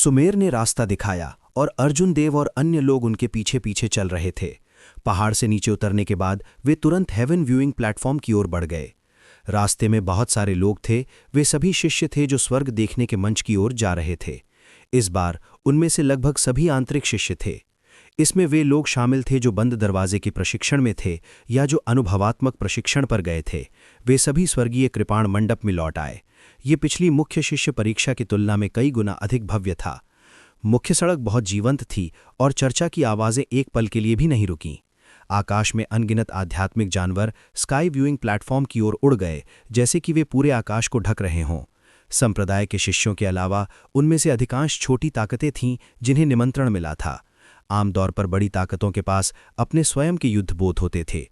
सुमेर ने रास्ता दिखाया और अर्जुन देव और अन्य लोग उनके पीछे पीछे चल रहे थे। पहाड़ से नीचे उतरने के बाद वे तुरंत हेवन व्यूइंग प्लेटफॉर्म की ओर बढ़ गए। रास्ते में बहुत सारे लोग थे। वे सभी शिष्य थे जो स्वर्ग देखने के मंच की ओर जा रहे थे। इस बार उनमें से लगभग सभी आंतरिक शिष्य थे। इसमें वे लोग शामिल थे जो बंद दरवाजे के प्रशिक्षण में थे या जो अनुभवात्मक प्रशिक्षण पर गए थे। वे सभी स्वर्गीय कृपाण मंडप में लौट आए। ये पिछली मुख्य शिष्य परीक्षा की तुलना में कई गुना अधिक भव्य था। मुख्य सड़क बहुत जीवंत थी और चर्चा की आवाज़ें एक पल के लिए भी नहीं रुकीं। आकाश में अनगिनत आध्यात्मिक जानवर स्काई व्यूइंग प्लेटफॉर्म की ओर उड़ गए, जैसे कि वे पूरे आकाश को ढक रहे हों। संप्रदाय के शिष्यों के अलावा उनमें से अधिकांश छोटी ताकतें थीं जिन्हें निमंत्रण मिला था। आमतौर पर बड़ी ताकतों के पास अपने स्वयं के युद्धबोध होते थे।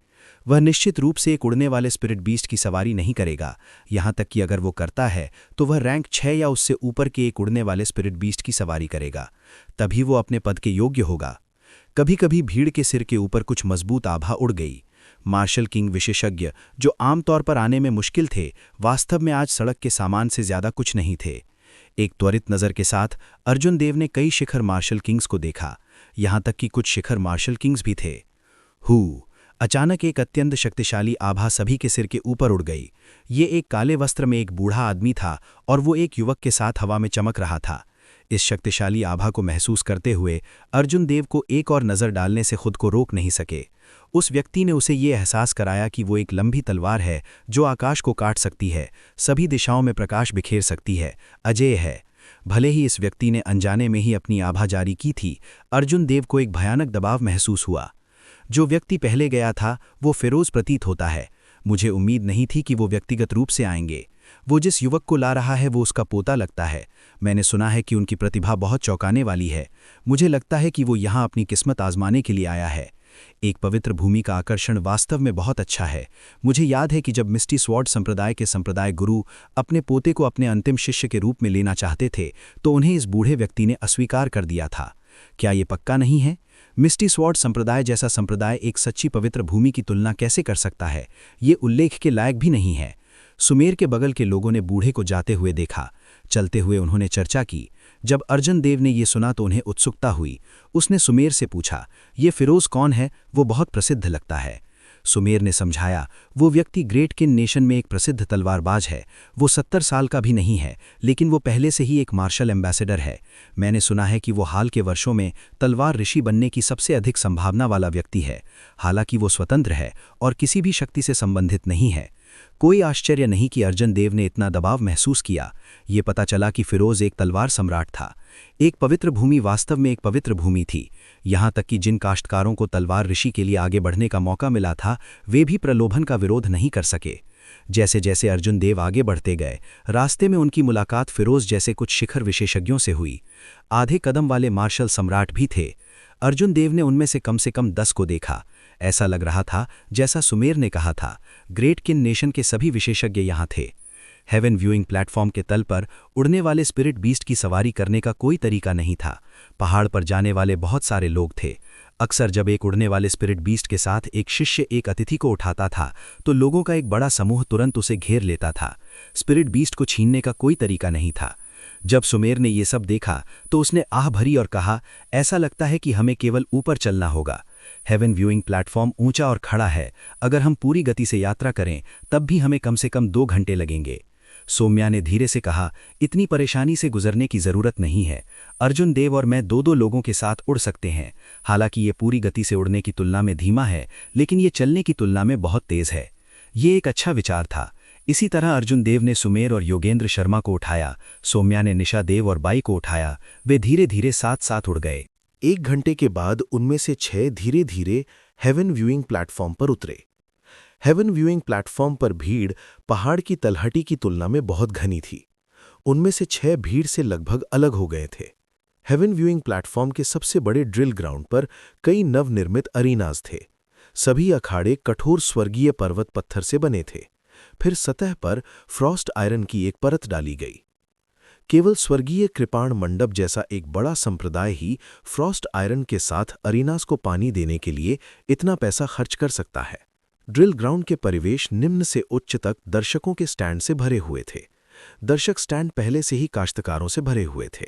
वह निश्चित रूप से एक उड़ने वाले स्पिरिट बीस्ट की सवारी नहीं करेगा, यहाँ तक कि अगर वो करता है तो वह रैंक 6 या उससे ऊपर के एक उड़ने वाले स्पिरिट बीस्ट की सवारी करेगा। तभी वो अपने पद के योग्य होगा। कभी कभी भीड़ के सिर के ऊपर कुछ मजबूत आभा उड़ गई। मार्शल किंग विशेषज्ञ, जो आमतौर पर आने में मुश्किल थे, वास्तव में आज सड़क के सामान से ज्यादा कुछ नहीं थे। एक त्वरित नज़र के साथ अर्जुन देव ने कई शिखर मार्शल किंग्स को देखा, यहाँ तक कि कुछ शिखर मार्शल किंग्स भी थे। अचानक एक अत्यंत शक्तिशाली आभा सभी के सिर के ऊपर उड़ गई। ये एक काले वस्त्र में एक बूढ़ा आदमी था और वो एक युवक के साथ हवा में चमक रहा था। इस शक्तिशाली आभा को महसूस करते हुए अर्जुन देव को एक और नज़र डालने से खुद को रोक नहीं सके। उस व्यक्ति ने उसे ये एहसास कराया कि वो एक लंबी तलवार है जो आकाश को काट सकती है, सभी दिशाओं में प्रकाश बिखेर सकती है, अजेय है। भले ही इस व्यक्ति ने अनजाने में ही अपनी आभा जारी की थी, अर्जुन देव को एक भयानक दबाव महसूस हुआ। जो व्यक्ति पहले गया था वो फिरोज प्रतीत होता है। मुझे उम्मीद नहीं थी कि वो व्यक्तिगत रूप से आएंगे। वो जिस युवक को ला रहा है वो उसका पोता लगता है। मैंने सुना है कि उनकी प्रतिभा बहुत चौंकाने वाली है। मुझे लगता है कि वो यहाँ अपनी किस्मत आजमाने के लिए आया है। एक पवित्र भूमि का आकर्षण वास्तव में बहुत अच्छा है। मुझे याद है कि जब मिस्टी स्वॉर्ड संप्रदाय के संप्रदाय गुरु अपने पोते को अपने अंतिम शिष्य के रूप में लेना चाहते थे तो उन्हें इस बूढ़े व्यक्ति ने अस्वीकार कर दिया था। क्या ये पक्का नहीं है? मिस्टी स्वॉर्ड संप्रदाय जैसा संप्रदाय एक सच्ची पवित्र भूमि की तुलना कैसे कर सकता है? ये उल्लेख के लायक भी नहीं है। सुमेर के बगल के लोगों ने बूढ़े को जाते हुए देखा। चलते हुए उन्होंने चर्चा की। जब अर्जुन देव ने ये सुना तो उन्हें उत्सुकता हुई। उसने सुमेर से पूछा, ये फिरोज कौन है? वो बहुत प्रसिद्ध लगता है। सुमेर ने समझाया, वो व्यक्ति ग्रेट किन नेशन में एक प्रसिद्ध तलवारबाज है। वो 70 साल का भी नहीं है, लेकिन वो पहले से ही एक मार्शल एम्बेसडर है। मैंने सुना है कि वो हाल के वर्षों में तलवार ऋषि बनने की सबसे अधिक संभावना वाला व्यक्ति है। हालांकि वो स्वतंत्र है और किसी भी शक्ति से संबंधित नहीं है। कोई आश्चर्य नहीं कि अर्जुन देव ने इतना दबाव महसूस किया। ये पता चला कि फिरोज एक तलवार सम्राट था। एक पवित्र भूमि वास्तव में एक पवित्र भूमि थी। यहाँ तक कि जिन काश्तकारों को तलवार ऋषि के लिए आगे बढ़ने का मौका मिला था, वे भी प्रलोभन का विरोध नहीं कर सके। जैसे जैसे अर्जुन देव आगे बढ़ते गए, रास्ते में उनकी मुलाकात फिरोज जैसे कुछ शिखर विशेषज्ञों से हुई। आधे कदम वाले मार्शल सम्राट भी थे। अर्जुन देव ने उनमें से कम 10 को देखा। ऐसा लग रहा था जैसा सुमेर ने कहा था, ग्रेट किन नेशन के सभी विशेषज्ञ यहाँ थे। हेवन व्यूइंग प्लेटफॉर्म के तल पर उड़ने वाले स्पिरिट बीस्ट की सवारी करने का कोई तरीका नहीं था। पहाड़ पर जाने वाले बहुत सारे लोग थे। अक्सर जब एक उड़ने वाले स्पिरिट बीस्ट के साथ एक शिष्य एक अतिथि को उठाता था तो लोगों का एक बड़ा समूह तुरंत उसे घेर लेता था। स्पिरिट बीस्ट को छीनने का कोई तरीका नहीं था। जब सुमेर ने ये सब देखा तो उसने आह भरी और कहा, ऐसा लगता है कि हमें केवल ऊपर चलना होगा। हेवन व्यूइंग प्लेटफॉर्म ऊंचा और खड़ा है। अगर हम पूरी गति से यात्रा करें तब भी हमें कम से कम 2 घंटे लगेंगे। सौम्या ने धीरे से कहा, इतनी परेशानी से गुजरने की जरूरत नहीं है। अर्जुन देव और मैं 2-2 लोगों के साथ उड़ सकते हैं। हालांकि ये पूरी गति से उड़ने की तुलना में धीमा है, लेकिन ये चलने की तुलना में बहुत तेज है। ये एक अच्छा विचार था। इसी तरह अर्जुन देव ने सुमेर और योगेंद्र शर्मा को उठाया। सौम्या ने निशा देव और बाई को उठाया। वे धीरे धीरे साथ साथ उड़ गए। 1 घंटे के बाद उनमें से 6 धीरे धीरे हेवन व्यूइंग प्लेटफॉर्म पर उतरे। हेवन व्यूइंग प्लेटफॉर्म पर भीड़ पहाड़ की तलहटी की तुलना में बहुत घनी थी। उनमें से 6 भीड़ से लगभग अलग हो गए थे। हेवन व्यूइंग प्लेटफॉर्म के सबसे बड़े ड्रिल ग्राउंड पर कई नवनिर्मित अरीनाज थे। सभी अखाड़े कठोर स्वर्गीय पर्वत पत्थर से बने थे। फिर सतह पर फ्रॉस्ट आयरन की एक परत डाली गई। केवल स्वर्गीय कृपाण मंडप जैसा एक बड़ा संप्रदाय ही फ्रॉस्ट आयरन के साथ अरीनास को पानी देने के लिए इतना पैसा खर्च कर सकता है। ड्रिल ग्राउंड के परिवेश निम्न से उच्च तक दर्शकों के स्टैंड से भरे हुए थे। दर्शक स्टैंड पहले से ही काश्तकारों से भरे हुए थे।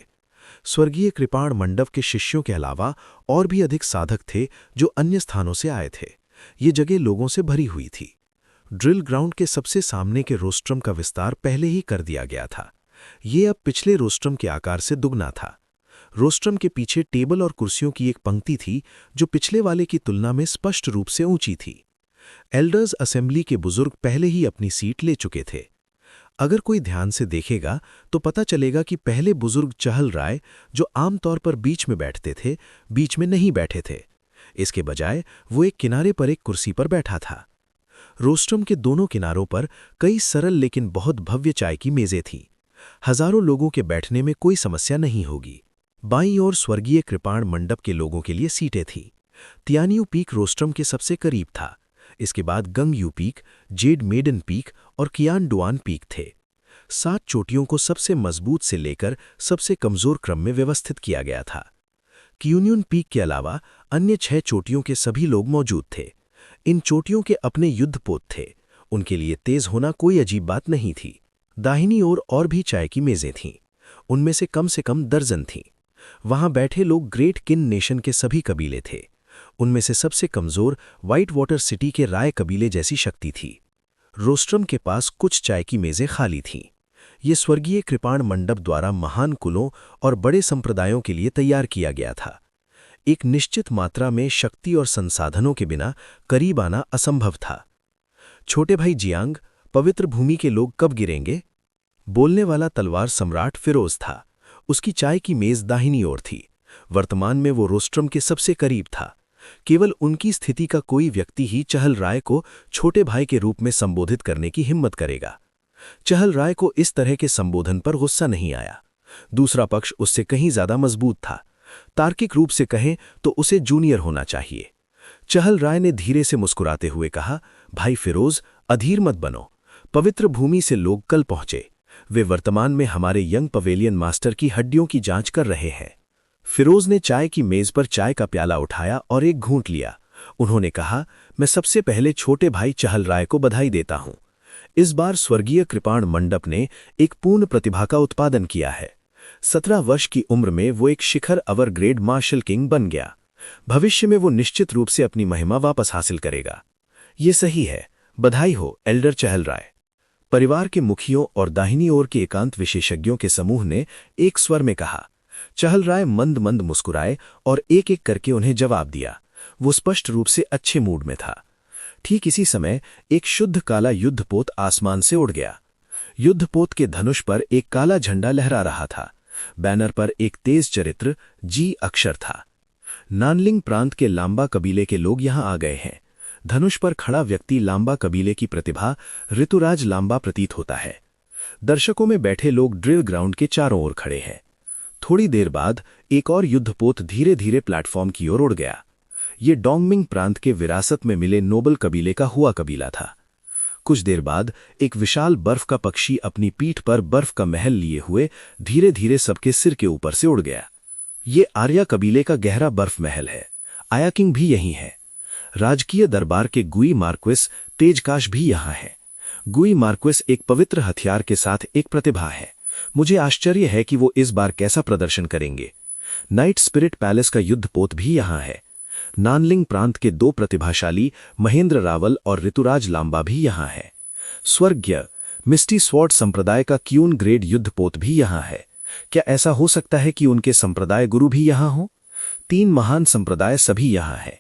स्वर्गीय कृपाण मंडप के शिष्यों के अलावा और भी अधिक साधक थे जो अन्य स्थानों से आए थे। ये जगह लोगों से भरी हुई थी। ड्रिल ग्राउंड के सबसे सामने के रोस्ट्रम का विस्तार पहले ही कर दिया गया था। ये अब पिछले रोस्ट्रम के आकार से दुगना था। रोस्ट्रम के पीछे टेबल और कुर्सियों की एक पंक्ति थी जो पिछले वाले की तुलना में स्पष्ट रूप से ऊंची थी। एल्डर्स असेंबली के बुजुर्ग पहले ही अपनी सीट ले चुके थे। अगर कोई ध्यान से देखेगा तो पता चलेगा कि पहले बुजुर्ग चहल राय, जो आमतौर पर बीच में बैठते थे, बीच में नहीं बैठे थे। इसके बजाय वो एक किनारे पर एक कुर्सी पर बैठा था। रोस्ट्रम के दोनों किनारों पर कई सरल लेकिन बहुत भव्य चाय की मेजें थीं। हजारों लोगों के बैठने में कोई समस्या नहीं होगी। बाईं ओर स्वर्गीय कृपाण मंडप के लोगों के लिए सीटें थीं। तियानियू पीक रोस्ट्रम के सबसे करीब था। इसके बाद Gang Yu peak, jade maiden peak और कियान डुआन पीक थे। 7 चोटियों को सबसे मजबूत से लेकर सबसे कमजोर क्रम में व्यवस्थित किया गया था। क्यूनियन पीक के अलावा अन्य 6 चोटियों के सभी लोग मौजूद थे। इन चोटियों के अपने युद्धपोत थे। उनके लिए तेज होना कोई अजीब बात नहीं थी। दाहिनी ओर और भी चाय की मेजें थीं। उनमें से कम दर्जन थीं। वहां बैठे लोग ग्रेट किन नेशन के सभी कबीले थे। उनमें से सबसे कमजोर व्हाइट वाटर सिटी के राय कबीले जैसी शक्ति थी। रोस्ट्रम के पास कुछ चाय की मेजें खाली थीं। ये स्वर्गीय कृपाण मंडप द्वारा महान कुलों और बड़े संप्रदायों के लिए तैयार किया गया था। एक निश्चित मात्रा में शक्ति और संसाधनों के बिना करीब आना असंभव था। छोटे भाई जियांग, पवित्र भूमि के लोग कब गिरेंगे? बोलने वाला तलवार सम्राट फिरोज था। उसकी चाय की मेज दाहिनी ओर थी। वर्तमान में वो रोस्ट्रम के सबसे करीब था। केवल उनकी स्थिति का कोई व्यक्ति ही चहल राय को छोटे भाई के रूप में संबोधित करने की हिम्मत करेगा। चहल राय को इस तरह के संबोधन पर गुस्सा नहीं आया। दूसरा पक्ष उससे कहीं ज्यादा मजबूत था। तार्किक रूप से कहें तो उसे जूनियर होना चाहिए। चहल राय ने धीरे से मुस्कुराते हुए कहा, भाई फिरोज, अधीर मत बनो। पवित्र भूमि से लोग कल पहुंचे। वे वर्तमान में हमारे यंग पवेलियन मास्टर की हड्डियों की जांच कर रहे हैं। फिरोज ने चाय की मेज पर चाय का प्याला उठाया और एक घूंट लिया। उन्होंने कहा, मैं सबसे पहले छोटे भाई चहल राय को बधाई देता हूं। इस बार स्वर्गीय कृपाण मंडप ने एक पूर्ण प्रतिभा का उत्पादन किया है। 17 वर्ष की उम्र में वो एक शिखर अवर ग्रेड मार्शल किंग बन गया। भविष्य में वो निश्चित रूप से अपनी महिमा वापस हासिल करेगा। ये सही है। बधाई हो एल्डर चहल राय। परिवार के मुखियों और दाहिनी ओर के एकांत विशेषज्ञों के समूह ने एक स्वर में कहा। चहल राय मंद मंद मुस्कुराए और एक एक करके उन्हें जवाब दिया। वो स्पष्ट रूप से अच्छे मूड में था। ठीक इसी समय एक शुद्ध काला युद्धपोत आसमान से उड़ गया। युद्धपोत के धनुष पर एक काला झंडा लहरा रहा था। बैनर पर एक तेज चरित्र जी अक्षर था। नानलिंग प्रांत के लांबा कबीले के लोग यहां आ गए हैं। धनुष पर खड़ा व्यक्ति लांबा कबीले की प्रतिभा ऋतुराज लांबा प्रतीत होता है। दर्शकों में बैठे लोग ड्रिल ग्राउंड के चारों ओर खड़े हैं। थोड़ी देर बाद एक और युद्धपोत धीरे धीरे प्लेटफॉर्म की ओर उड़ गया। ये डोंगमिंग प्रांत के विरासत में मिले नोबल कबीले का हुआ कबीला था। कुछ देर बाद एक विशाल बर्फ का पक्षी अपनी पीठ पर बर्फ का महल लिए हुए धीरे धीरे सबके सिर के ऊपर से उड़ गया। ये आर्या कबीले का गहरा बर्फ महल है। आया किंग भी यहीं है। राजकीय दरबार के गुई मार्क्विस तेजकाश भी यहां है। गुई मार्क्विस एक पवित्र हथियार के साथ एक प्रतिभा है। मुझे आश्चर्य है कि वो इस बार कैसा प्रदर्शन करेंगे। नाइट स्पिरिट पैलेस का युद्धपोत भी यहां है। नानलिंग प्रांत के 2 प्रतिभाशाली महेंद्र रावल और ऋतुराज लांबा भी यहां है। स्वर्गीय मिस्टी स्वॉर्ड संप्रदाय का क्यून ग्रेड युद्धपोत भी यहां है। क्या ऐसा हो सकता है कि उनके संप्रदाय गुरु भी यहां हो? 3 महान संप्रदाय सभी यहां है।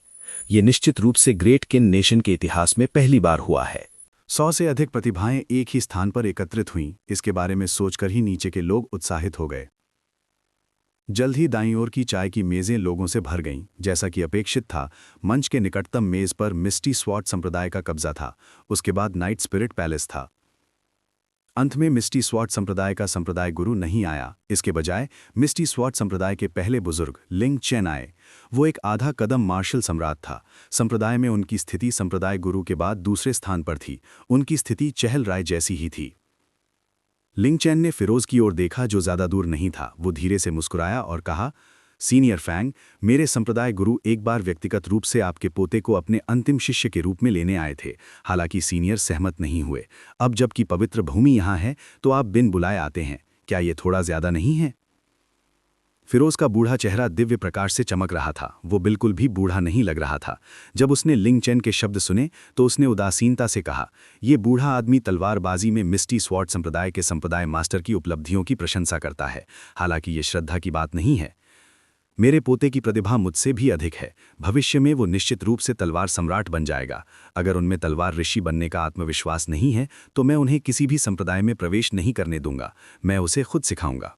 ये निश्चित रूप से ग्रेट किन नेशन के इतिहास में पहली बार हुआ है। 100 से अधिक प्रतिभाएं एक ही स्थान पर एकत्रित हुईं। इसके बारे में सोचकर ही नीचे के लोग उत्साहित हो गए। जल्द ही दाईं ओर की चाय की मेजें लोगों से भर गईं। जैसा कि अपेक्षित था, मंच के निकटतम मेज पर मिस्टी स्वॉर्ड संप्रदाय का कब्जा था। उसके बाद नाइट स्पिरिट पैलेस था। अंत में मिस्टी स्वॉर्ड संप्रदाय का संप्रदाय गुरु नहीं आया। इसके बजाय मिस्टी स्वॉर्ड संप्रदाय के पहले बुजुर्ग लिंग चेन आए। वो एक आधा कदम मार्शल सम्राट था। संप्रदाय में उनकी स्थिति संप्रदाय गुरु के बाद दूसरे स्थान पर थी। उनकी स्थिति चहल राय जैसी ही थी। लिंग चेन ने फिरोज की ओर देखा, जो ज्यादा दूर नहीं था। वो धीरे से मुस्कुराया और कहा, सीनियर फैंग, मेरे संप्रदाय गुरु एक बार व्यक्तिगत रूप से आपके पोते को अपने अंतिम शिष्य के रूप में लेने आए थे। हालांकि सीनियर सहमत नहीं हुए। अब जबकि पवित्र भूमि यहाँ है तो आप बिन बुलाए आते हैं। क्या ये थोड़ा ज्यादा नहीं है? फिरोज का बूढ़ा चेहरा दिव्य प्रकाश से चमक रहा था। वो बिल्कुल भी बूढ़ा नहीं लग रहा था। जब उसने लिंग चेन के शब्द सुने तो उसने उदासीनता से कहा, ये बूढ़ा आदमी तलवारबाजी में मिस्टी स्वॉर्ड संप्रदाय के संप्रदाय मास्टर की उपलब्धियों की प्रशंसा करता है। हालांकि ये श्रद्धा की बात नहीं है। मेरे पोते की प्रतिभा मुझसे भी अधिक है। भविष्य में वो निश्चित रूप से तलवार सम्राट बन जाएगा। अगर उनमें तलवार ऋषि बनने का आत्मविश्वास नहीं है तो मैं उन्हें किसी भी संप्रदाय में प्रवेश नहीं करने दूंगा। मैं उसे खुद सिखाऊंगा।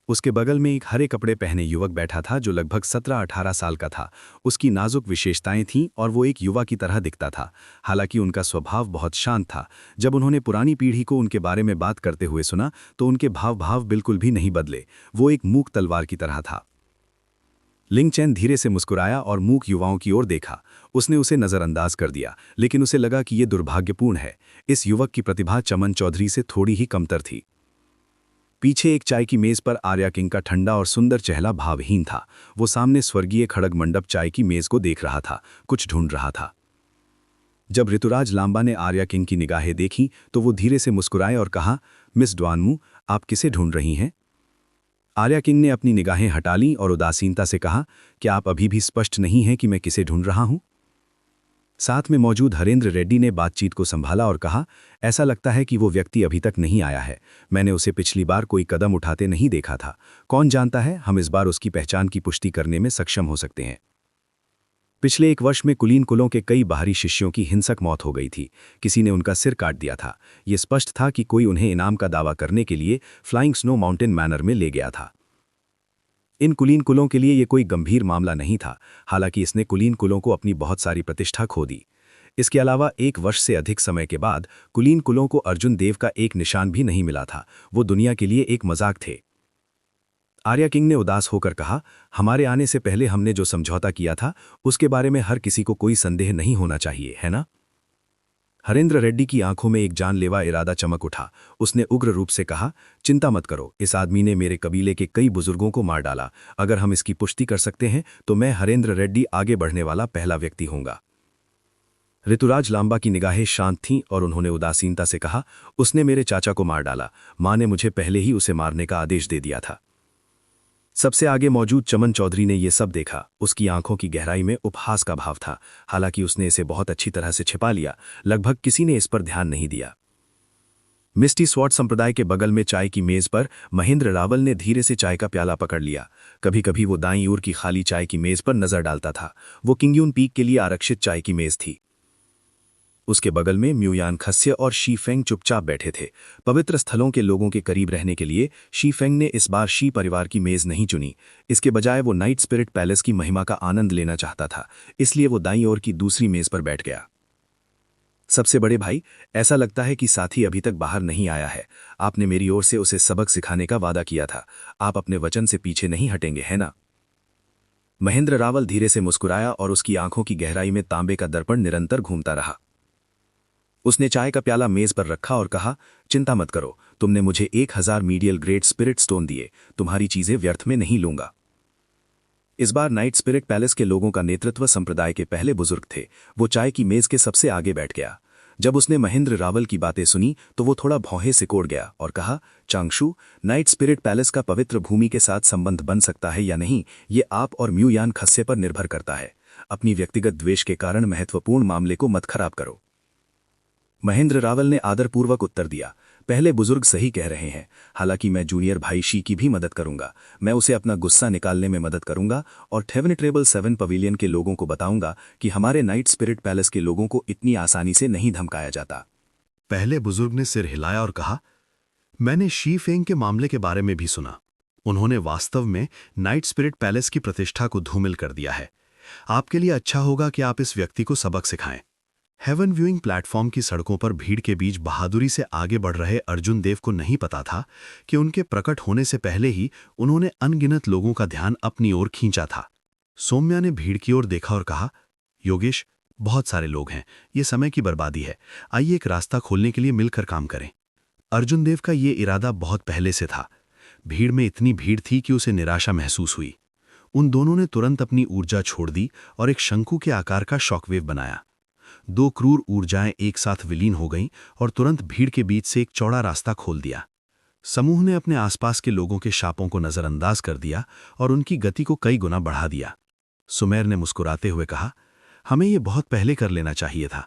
उसके बगल में एक हरे कपड़े पहने युवक बैठा था जो लगभग 17-18 साल का था। उसकी नाजुक विशेषताएं थीं और वो एक युवा की तरह दिखता था। हालांकि उनका स्वभाव बहुत शांत था। जब उन्होंने पुरानी पीढ़ी को उनके बारे में बात करते हुए सुना तो उनके भाव बिल्कुल भी नहीं बदले। वो एक मूक तलवार की तरह था। लिंग चेन धीरे से मुस्कुराया और मूक युवाओं की ओर देखा। उसने उसे नज़रअंदाज कर दिया, लेकिन उसे लगा कि ये दुर्भाग्यपूर्ण है। इस युवक की प्रतिभा चमन चौधरी से थोड़ी ही कमतर थी। पीछे एक चाय की मेज पर आर्या किंग का ठंडा और सुंदर चेहरा भावहीन था। वो सामने स्वर्गीय खड़ग मंडप चाय की मेज को देख रहा था, कुछ ढूंढ रहा था। जब ऋतुराज लांबा ने आर्या किंग की निगाहें देखीं तो वो धीरे से मुस्कुराए और कहा, मिस ड्वानमू, आप किसे ढूंढ रही हैं? आर्या किंग ने अपनी निगाहें हटा लीं और उदासीनता से कहा, क्या आप अभी भी स्पष्ट नहीं हैं कि मैं किसे ढूंढ रहा हूं? साथ में मौजूद हरेंद्र रेड्डी ने बातचीत को संभाला और कहा, ऐसा लगता है कि वो व्यक्ति अभी तक नहीं आया है। मैंने उसे पिछली बार कोई कदम उठाते नहीं देखा था। कौन जानता है, हम इस बार उसकी पहचान की पुष्टि करने में सक्षम हो सकते हैं। पिछले 1 वर्ष में कुलीन कुलों के कई बाहरी शिष्यों की हिंसक मौत हो गई थी। किसी ने उनका सिर काट दिया था। ये स्पष्ट था कि कोई उन्हें इनाम का दावा करने के लिए फ्लाइंग स्नो माउंटेन मैनर में ले गया था। इन कुलीन कुलों के लिए ये कोई गंभीर मामला नहीं था। हालांकि इसने कुलीन कुलों को अपनी बहुत सारी प्रतिष्ठा खो दी। इसके अलावा 1 वर्ष से अधिक समय के बाद कुलीन कुलों को अर्जुन देव का एक निशान भी नहीं मिला था। वो दुनिया के लिए एक मजाक थे। आर्या किंग ने उदास होकर कहा, हमारे आने से पहले हमने जो समझौता किया था उसके बारे में हर किसी को कोई संदेह नहीं होना चाहिए, है ना? हरेंद्र रेड्डी की आंखों में एक जानलेवा इरादा चमक उठा। उसने उग्र रूप से कहा, चिंता मत करो, इस आदमी ने मेरे कबीले के कई बुजुर्गों को मार डाला। अगर हम इसकी पुष्टि कर सकते हैं तो मैं हरेंद्र रेड्डी आगे बढ़ने वाला पहला व्यक्ति होऊंगा। ऋतुराज लांबा की निगाहें शांत थीं और उन्होंने उदासीनता से कहा, उसने मेरे चाचा को मार डाला। मां ने मुझे पहले ही उसे मारने का आदेश दे दिया था। सबसे आगे मौजूद चमन चौधरी ने यह सब देखा। उसकी आंखों की गहराई में उपहास का भाव था। हालांकि उसने इसे बहुत अच्छी तरह से छिपा लिया। लगभग किसी ने इस पर ध्यान नहीं दिया। मिस्टी स्वॉर्ड संप्रदाय के बगल में चाय की मेज पर महेंद्र रावल ने धीरे से चाय का प्याला पकड़ लिया। कभी कभी वो दाईं ओर की खाली चाय की मेज पर नजर डालता था। वो किंगयून पीक के लिए आरक्षित चाय की मेज थी। उसके बगल में म्यूयान खस्य और शी फेंग चुपचाप बैठे थे। पवित्र स्थलों के लोगों के करीब रहने के लिए शी फेंग ने इस बार शी परिवार की मेज नहीं चुनी। इसके बजाय वो नाइट स्पिरिट पैलेस की महिमा का आनंद लेना चाहता था। इसलिए वो दाईं ओर की दूसरी मेज पर बैठ गया। सबसे बड़े भाई, ऐसा लगता है कि साथी अभी तक बाहर नहीं आया है। आपने मेरी ओर से उसे सबक सिखाने का वादा किया था। आप अपने वचन से पीछे नहीं हटेंगे, है ना? महेंद्र रावल धीरे से मुस्कुराया और उसकी आंखों की गहराई में तांबे का दर्पण निरंतर घूमता रहा। उसने चाय का प्याला मेज पर रखा और कहा, चिंता मत करो, तुमने मुझे 1000 मीडियल ग्रेड स्पिरिट स्टोन दिए। तुम्हारी चीजें व्यर्थ में नहीं लूंगा। इस बार नाइट स्पिरिट पैलेस के लोगों का नेतृत्व संप्रदाय के पहले बुजुर्ग थे। वो चाय की मेज के सबसे आगे बैठ गया। जब उसने महेंद्र रावल की बातें सुनी तो वो थोड़ा भौहें सिकोड़ गया और कहा, चांगशु, नाइट स्पिरिट पैलेस का पवित्र भूमि के साथ संबंध बन सकता है या नहीं, ये आप और म्यूयान खस्य पर निर्भर करता है। अपनी व्यक्तिगत द्वेष के कारण महत्वपूर्ण मामले को मत खराब करो। महेंद्र रावल ने आदरपूर्वक उत्तर दिया, पहले बुजुर्ग सही कह रहे हैं। हालांकि मैं जूनियर भाई शी की भी मदद करूंगा। मैं उसे अपना गुस्सा निकालने में मदद करूंगा और ठेवनेट्रेबल 7 पवेलियन के लोगों को बताऊंगा कि हमारे नाइट स्पिरिट पैलेस के लोगों को इतनी आसानी से नहीं धमकाया जाता। पहले बुजुर्ग ने सिर हिलाया और कहा, मैंने शी फेंग के मामले के बारे में भी सुना। उन्होंने वास्तव में नाइट स्पिरिट पैलेस की प्रतिष्ठा को धूमिल कर दिया है। आपके लिए अच्छा होगा कि आप इस व्यक्ति को सबक सिखाएं। हेवन व्यूइंग प्लेटफॉर्म की सड़कों पर भीड़ के बीच बहादुरी से आगे बढ़ रहे अर्जुन देव को नहीं पता था कि उनके प्रकट होने से पहले ही उन्होंने अनगिनत लोगों का ध्यान अपनी ओर खींचा था। सौम्या ने भीड़ की ओर देखा और कहा, योगेश, बहुत सारे लोग हैं, ये समय की बर्बादी है। आइए एक रास्ता खोलने के लिए मिलकर काम करें। अर्जुन देव का ये इरादा बहुत पहले से था। भीड़ में इतनी भीड़ थी कि उसे निराशा महसूस हुई। उन दोनों ने तुरंत अपनी ऊर्जा छोड़ दी और एक शंकु के आकार का शॉकवेव बनाया। 2 क्रूर ऊर्जाएं एक साथ विलीन हो गईं और तुरंत भीड़ के बीच से एक चौड़ा रास्ता खोल दिया। समूह ने अपने आसपास के लोगों के शापों को नजरअंदाज कर दिया और उनकी गति को कई गुना बढ़ा दिया। सुमेर ने मुस्कुराते हुए कहा, हमें ये बहुत पहले कर लेना चाहिए था।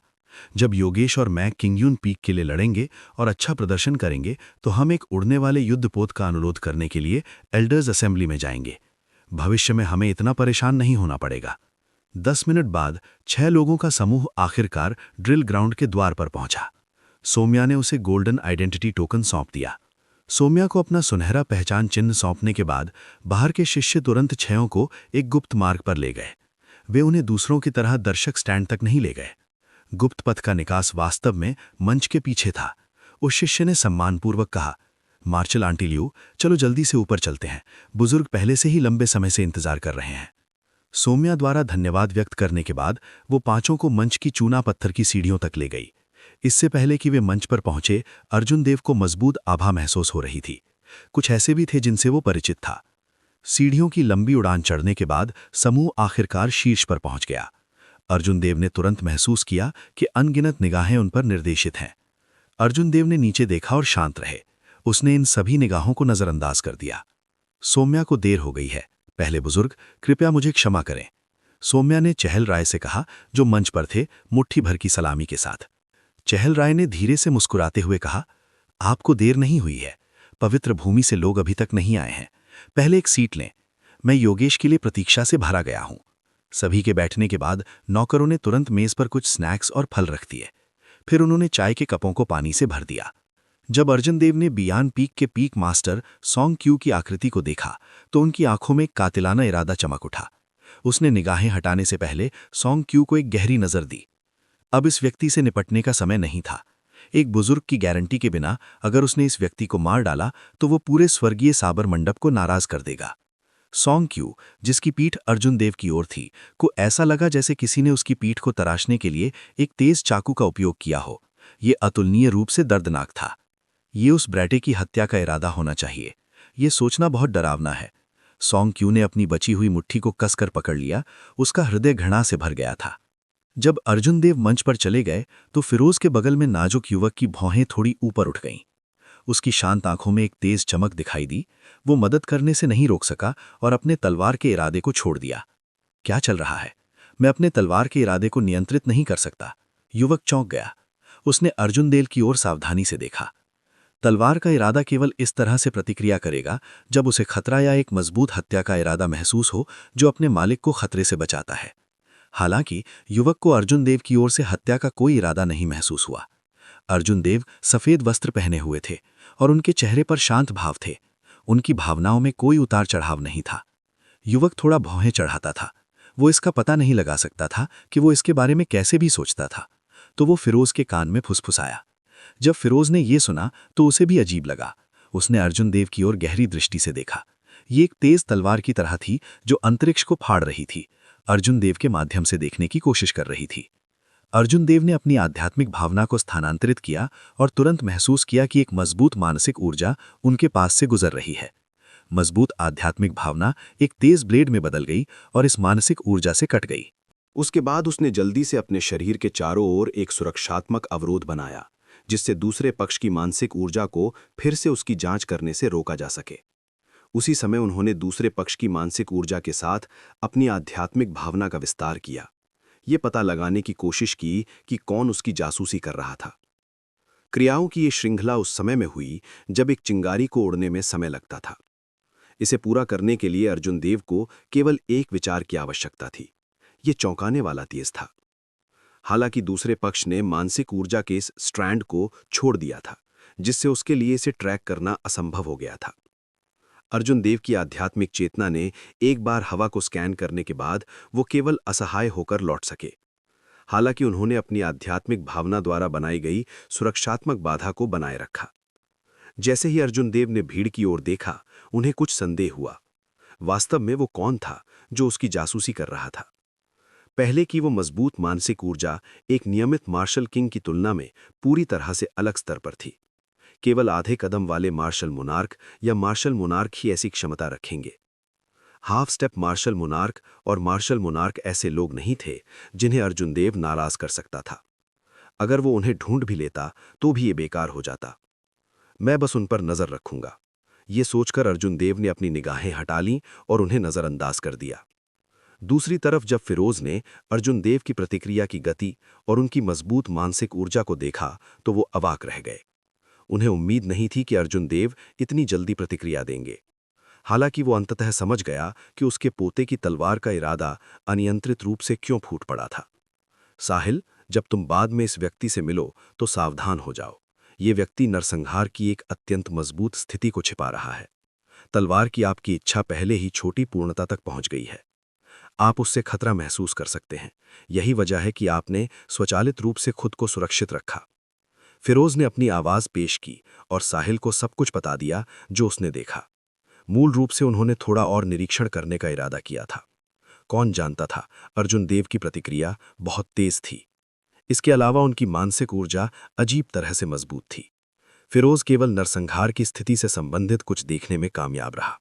जब योगेश और मैं किंगयून पीक के लिए लड़ेंगे और अच्छा प्रदर्शन करेंगे तो हम एक उड़ने वाले युद्धपोत का अनुरोध करने के लिए एल्डर्स असेंबली में जाएंगे। भविष्य में हमें इतना परेशान नहीं होना पड़ेगा। 10 मिनट बाद 6 लोगों का समूह आखिरकार ड्रिल ग्राउंड के द्वार पर पहुंचा। सोम्या ने उसे गोल्डन आइडेंटिटी टोकन सौंप दिया। सोम्या को अपना सुनहरा पहचान चिन्ह सौंपने के बाद बाहर के शिष्य तुरंत 6 को एक गुप्त मार्ग पर ले गए। वे उन्हें दूसरों की तरह दर्शक स्टैंड तक नहीं ले गए। गुप्त पथ का निकास वास्तव में मंच के पीछे था। उस शिष्य ने सम्मानपूर्वक कहा, मार्शल आंटी लियू, चलो जल्दी से ऊपर चलते हैं, बुजुर्ग पहले से ही लंबे समय से इंतजार कर रहे हैं। सोम्या द्वारा धन्यवाद व्यक्त करने के बाद वो 5 को मंच की चूना पत्थर की सीढ़ियों तक ले गई। इससे पहले कि वे मंच पर पहुंचे, अर्जुन देव को मजबूत आभा महसूस हो रही थी। कुछ ऐसे भी थे जिनसे वो परिचित था। सीढ़ियों की लंबी उड़ान चढ़ने के बाद समूह आखिरकार शीर्ष पर पहुंच गया। अर्जुन देव ने तुरंत महसूस किया कि अनगिनत निगाहें उन पर निर्देशित हैं। अर्जुन देव ने नीचे देखा और शांत रहे। उसने इन सभी निगाहों को नजरअंदाज कर दिया। सोम्या को देर हो गई है, पहले बुजुर्ग कृपया मुझे क्षमा करें, सोम्या ने चहल राय से कहा, जो मंच पर थे, मुट्ठी भर की सलामी के साथ। चहल राय ने धीरे से मुस्कुराते हुए कहा, आपको देर नहीं हुई है, पवित्र भूमि से लोग अभी तक नहीं आए हैं, पहले एक सीट लें। मैं योगेश के लिए प्रतीक्षा से भरा गया हूं। सभी के बैठने के बाद नौकरों ने तुरंत मेज पर कुछ स्नैक्स और फल रख दिए। फिर उन्होंने चाय के कपों को पानी से भर दिया। जब अर्जुन देव ने बियान पीक के पीक मास्टर सॉन्ग क्यू की आकृति को देखा तो उनकी आंखों में एक कातिलाना इरादा चमक उठा। उसने निगाहें हटाने से पहले सॉन्ग क्यू को एक गहरी नजर दी। अब इस व्यक्ति से निपटने का समय नहीं था। एक बुजुर्ग की गारंटी के बिना अगर उसने इस व्यक्ति को मार डाला तो वो पूरे स्वर्गीय साबर मंडप को नाराज कर देगा। सॉन्ग क्यू, जिसकी पीठ अर्जुन देव की ओर थी, को ऐसा लगा जैसे किसी ने उसकी पीठ को तराशने के लिए एक तेज चाकू का उपयोग किया हो। ये अतुलनीय रूप से दर्दनाक था। ये उस ब्रैटे की हत्या का इरादा होना चाहिए। ये सोचना बहुत डरावना है। सॉन्ग क्यू ने अपनी बची हुई मुट्ठी को कसकर पकड़ लिया। उसका हृदय घृणा से भर गया था। जब अर्जुन देव मंच पर चले गए तो फिरोज के बगल में नाजुक युवक की भौहें थोड़ी ऊपर उठ गईं। उसकी शांत आंखों में एक तेज चमक दिखाई दी। वो मदद करने से नहीं रोक सका और अपने तलवार के इरादे को छोड़ दिया। क्या चल रहा है? मैं अपने तलवार के इरादे को नियंत्रित नहीं कर सकता। युवक चौंक गया। उसने अर्जुन देव की ओर सावधानी से देखा। तलवार का इरादा केवल इस तरह से प्रतिक्रिया करेगा जब उसे खतरा या एक मजबूत हत्या का इरादा महसूस हो जो अपने मालिक को खतरे से बचाता है। हालांकि युवक को अर्जुन देव की ओर से हत्या का कोई इरादा नहीं महसूस हुआ। अर्जुन देव सफेद वस्त्र पहने हुए थे और उनके चेहरे पर शांत भाव थे। उनकी भावनाओं में कोई उतार चढ़ाव नहीं था। युवक थोड़ा भौहें चढ़ाता था। वो इसका पता नहीं लगा सकता था कि वो इसके बारे में कैसे भी सोचता था। तो वो फिरोज के कान में फुसफुसाया। जब फिरोज ने ये सुना तो उसे भी अजीब लगा। उसने अर्जुन देव की ओर गहरी दृष्टि से देखा। ये एक तेज तलवार की तरह थी जो अंतरिक्ष को फाड़ रही थी, अर्जुन देव के माध्यम से देखने की कोशिश कर रही थी। अर्जुन देव ने अपनी आध्यात्मिक भावना को स्थानांतरित किया और तुरंत महसूस किया कि एक मजबूत मानसिक ऊर्जा उनके पास से गुजर रही है। मजबूत आध्यात्मिक भावना एक तेज ब्लेड में बदल गई और इस मानसिक ऊर्जा से कट गई। उसके बाद उसने जल्दी से अपने शरीर के चारों ओर एक सुरक्षात्मक अवरोध बनाया, जिससे दूसरे पक्ष की मानसिक ऊर्जा को फिर से उसकी जांच करने से रोका जा सके। उसी समय उन्होंने दूसरे पक्ष की मानसिक ऊर्जा के साथ अपनी आध्यात्मिक भावना का विस्तार किया, ये पता लगाने की कोशिश की कि कौन उसकी जासूसी कर रहा था। क्रियाओं की ये श्रृंखला उस समय में हुई जब एक चिंगारी को उड़ने में समय लगता था। इसे पूरा करने के लिए अर्जुन देव को केवल एक विचार की आवश्यकता थी। ये चौंकाने वाला तेज था। हालांकि दूसरे पक्ष ने मानसिक ऊर्जा के इस स्ट्रैंड को छोड़ दिया था, जिससे उसके लिए इसे ट्रैक करना असंभव हो गया था। अर्जुन देव की आध्यात्मिक चेतना ने एक बार हवा को स्कैन करने के बाद वो केवल असहाय होकर लौट सके। हालांकि उन्होंने अपनी आध्यात्मिक भावना द्वारा बनाई गई सुरक्षात्मक बाधा को बनाए रखा। जैसे ही अर्जुन देव ने भीड़ की ओर देखा, उन्हें कुछ संदेह हुआ। वास्तव में वो कौन था जो उसकी जासूसी कर रहा था? पहले की वो मजबूत मानसिक ऊर्जा एक नियमित मार्शल किंग की तुलना में पूरी तरह से अलग स्तर पर थी। केवल आधे कदम वाले मार्शल मोनार्क या मार्शल मोनार्क ही ऐसी क्षमता रखेंगे। हाफ स्टेप मार्शल मोनार्क और मार्शल मोनार्क ऐसे लोग नहीं थे जिन्हें अर्जुन देव नाराज कर सकता था। अगर वो उन्हें ढूंढ भी लेता तो भी ये बेकार हो जाता। मैं बस उन पर नजर रखूंगा। ये सोचकर अर्जुन देव ने अपनी निगाहें हटा लीं और उन्हें नजरअंदाज कर दिया। दूसरी तरफ जब फिरोज ने अर्जुन देव की प्रतिक्रिया की गति और उनकी मजबूत मानसिक ऊर्जा को देखा तो वो अवाक रह गए। उन्हें उम्मीद नहीं थी कि अर्जुन देव इतनी जल्दी प्रतिक्रिया देंगे। हालांकि वो अंततः समझ गया कि उसके पोते की तलवार का इरादा अनियंत्रित रूप से क्यों फूट पड़ा था। साहिल, जब तुम बाद में इस व्यक्ति से मिलो तो सावधान हो जाओ। ये व्यक्ति नरसंहार की एक अत्यंत मजबूत स्थिति को छिपा रहा है। तलवार की आपकी इच्छा पहले ही छोटी पूर्णता तक पहुंच गई है। आप उससे खतरा महसूस कर सकते हैं। यही वजह है कि आपने स्वचालित रूप से खुद को सुरक्षित रखा। फिरोज ने अपनी आवाज पेश की और साहिल को सब कुछ बता दिया जो उसने देखा। मूल रूप से उन्होंने थोड़ा और निरीक्षण करने का इरादा किया था। कौन जानता था, अर्जुन देव की प्रतिक्रिया बहुत तेज थी। इसके अलावा उनकी मानसिक ऊर्जा अजीब तरह से मजबूत थी। फिरोज केवल नरसंहार की स्थिति से संबंधित कुछ देखने में कामयाब रहा।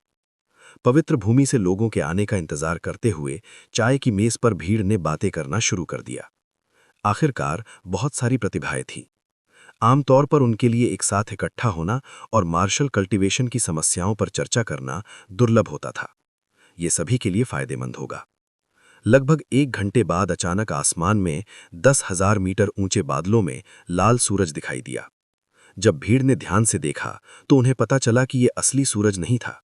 पवित्र भूमि से लोगों के आने का इंतजार करते हुए चाय की मेज पर भीड़ ने बातें करना शुरू कर दिया। आखिरकार बहुत सारी प्रतिभाएं थीं। आमतौर पर उनके लिए एक साथ इकट्ठा होना और मार्शल कल्टीवेशन की समस्याओं पर चर्चा करना दुर्लभ होता था। ये सभी के लिए फायदेमंद होगा। लगभग 1 घंटे बाद अचानक आसमान में 10,000 मीटर ऊंचे बादलों में लाल सूरज दिखाई दिया। जब भीड़ ने ध्यान से देखा तो उन्हें पता चला कि यह असली सूरज नहीं था।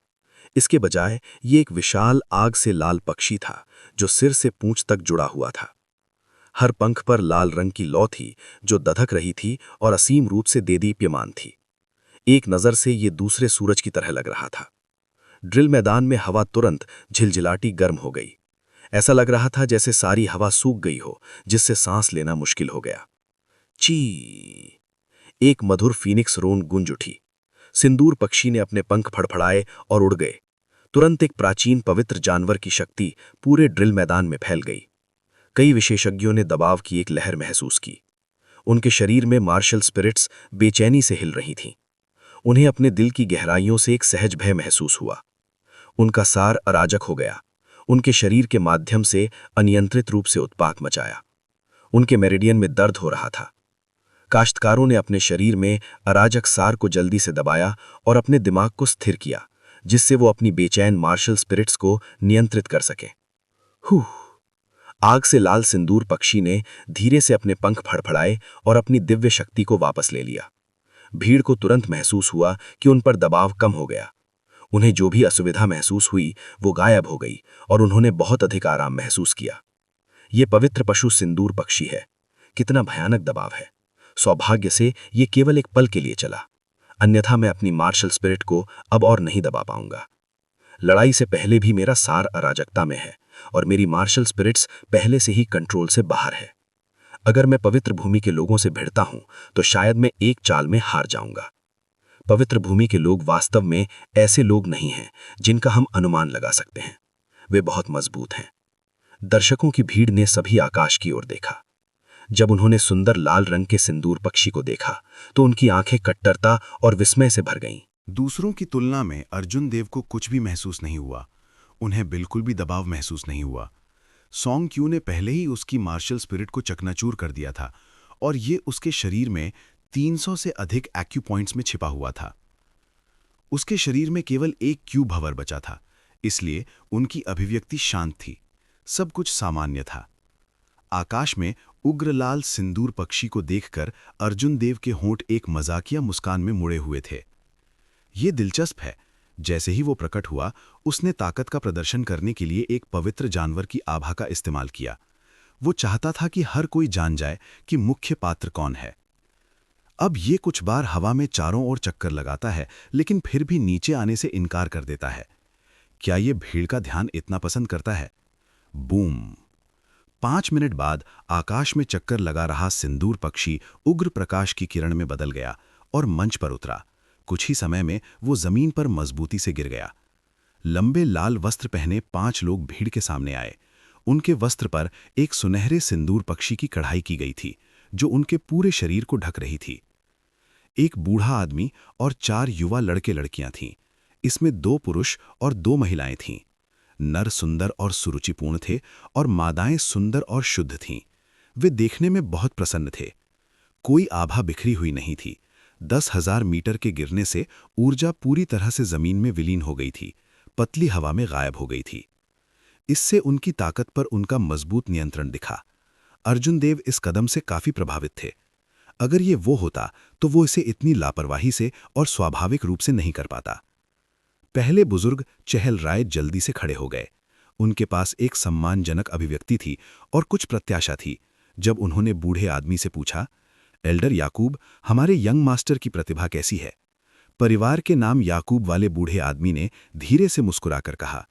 इसके बजाय ये एक विशाल आग से लाल पक्षी था जो सिर से पूंछ तक जुड़ा हुआ था। हर पंख पर लाल रंग की लौ थी जो दधक रही थी और असीम रूप से देदीप्यमान थी। एक नज़र से ये दूसरे सूरज की तरह लग रहा था। ड्रिल मैदान में हवा तुरंत झिलझिलाटी गर्म हो गई। ऐसा लग रहा था जैसे सारी हवा सूख गई हो, जिससे सांस लेना मुश्किल हो गया। ची! एक मधुर फीनिक्स रोन गूंज उठी। सिंदूर पक्षी ने अपने पंख फड़फड़ाए और उड़ गए। तुरंत एक प्राचीन पवित्र जानवर की शक्ति पूरे ड्रिल मैदान में फैल गई। कई विशेषज्ञों ने दबाव की एक लहर महसूस की। उनके शरीर में मार्शल स्पिरिट्स बेचैनी से हिल रही थीं। उन्हें अपने दिल की गहराइयों से एक सहज भय महसूस हुआ। उनका सार अराजक हो गया। उनके शरीर के माध्यम से अनियंत्रित रूप से उत्पात मचाया। उनके मेरिडियन में दर्द हो रहा था। काश्तकारों ने अपने शरीर में अराजक सार को जल्दी से दबाया और अपने दिमाग को स्थिर किया, जिससे वो अपनी बेचैन मार्शल स्पिरिट्स को नियंत्रित कर सके। हुह! आग से लाल सिंदूर पक्षी ने धीरे से अपने पंख फड़फड़ाए और अपनी दिव्य शक्ति को वापस ले लिया। भीड़ को तुरंत महसूस हुआ कि उन पर दबाव कम हो गया। उन्हें जो भी असुविधा महसूस हुई वो गायब हो गई और उन्होंने बहुत अधिक आराम महसूस किया। ये पवित्र पशु सिंदूर पक्षी है। कितना भयानक दबाव है। सौभाग्य से ये केवल एक पल के लिए चला, अन्यथा मैं अपनी मार्शल स्पिरिट को अब और नहीं दबा पाऊंगा। लड़ाई से पहले भी मेरा सार अराजकता में है और मेरी मार्शल स्पिरिट्स पहले से ही कंट्रोल से बाहर है। अगर मैं पवित्र भूमि के लोगों से भिड़ता हूं तो शायद मैं एक चाल में हार जाऊंगा। पवित्र भूमि के लोग वास्तव में ऐसे लोग नहीं हैं जिनका हम अनुमान लगा सकते हैं। वे बहुत मजबूत हैं। दर्शकों की भीड़ ने सभी आकाश की ओर देखा। जब उन्होंने सुंदर लाल रंग के सिंदूर पक्षी को देखा तो उनकी आंखें कट्टरता और विस्मय से भर गईं। दूसरों की तुलना में अर्जुन देव को कुछ भी महसूस नहीं हुआ। उन्हें बिल्कुल भी दबाव महसूस नहीं हुआ। सॉन्ग क्यू ने पहले ही उसकी मार्शल स्पिरिट को चकनाचूर कर दिया था और ये उसके शरीर में 300 से अधिक एक्यू पॉइंट्स में छिपा हुआ था। उसके शरीर में केवल एक क्यू भंवर बचा था, इसलिए उनकी अभिव्यक्ति शांत थी। सब कुछ सामान्य था। आकाश में उग्रलाल सिंदूर पक्षी को देखकर अर्जुन देव के होंठ एक मजाकिया मुस्कान में मुड़े हुए थे। ये दिलचस्प है, जैसे ही वो प्रकट हुआ उसने ताकत का प्रदर्शन करने के लिए एक पवित्र जानवर की आभा का इस्तेमाल किया। वो चाहता था कि हर कोई जान जाए कि मुख्य पात्र कौन है। अब ये कुछ बार हवा में चारों ओर चक्कर लगाता है, लेकिन फिर भी नीचे आने से इनकार कर देता है। क्या ये भीड़ का ध्यान इतना पसंद करता है? बूम! 5 मिनट बाद आकाश में चक्कर लगा रहा सिंदूर पक्षी उग्र प्रकाश की किरण में बदल गया और मंच पर उतरा। कुछ ही समय में वो जमीन पर मजबूती से गिर गया। लंबे लाल वस्त्र पहने 5 लोग भीड़ के सामने आए। उनके वस्त्र पर एक सुनहरे सिंदूर पक्षी की कढ़ाई की गई थी, जो उनके पूरे शरीर को ढक रही थी। एक बूढ़ा आदमी और 4 युवा लड़के लड़कियां थीं। इसमें 2 पुरुष और 2 महिलाएं थीं। नर सुंदर और सुरुचिपूर्ण थे और मादाएं सुंदर और शुद्ध थीं। वे देखने में बहुत प्रसन्न थे। कोई आभा बिखरी हुई नहीं थी। 10,000 मीटर के गिरने से ऊर्जा पूरी तरह से जमीन में विलीन हो गई थी, पतली हवा में गायब हो गई थी। इससे उनकी ताकत पर उनका मजबूत नियंत्रण दिखा। अर्जुन देव इस कदम से काफी प्रभावित थे। अगर ये वो होता तो वो इसे इतनी लापरवाही से और स्वाभाविक रूप से नहीं कर पाता। पहले बुजुर्ग चहल राय जल्दी से खड़े हो गए। उनके पास एक सम्मानजनक अभिव्यक्ति थी और कुछ प्रत्याशा थी। जब उन्होंने बूढ़े आदमी से पूछा, एल्डर याकूब, हमारे यंग मास्टर की प्रतिभा कैसी है? परिवार के नाम याकूब वाले बूढ़े आदमी ने धीरे से मुस्कुराकर कहा,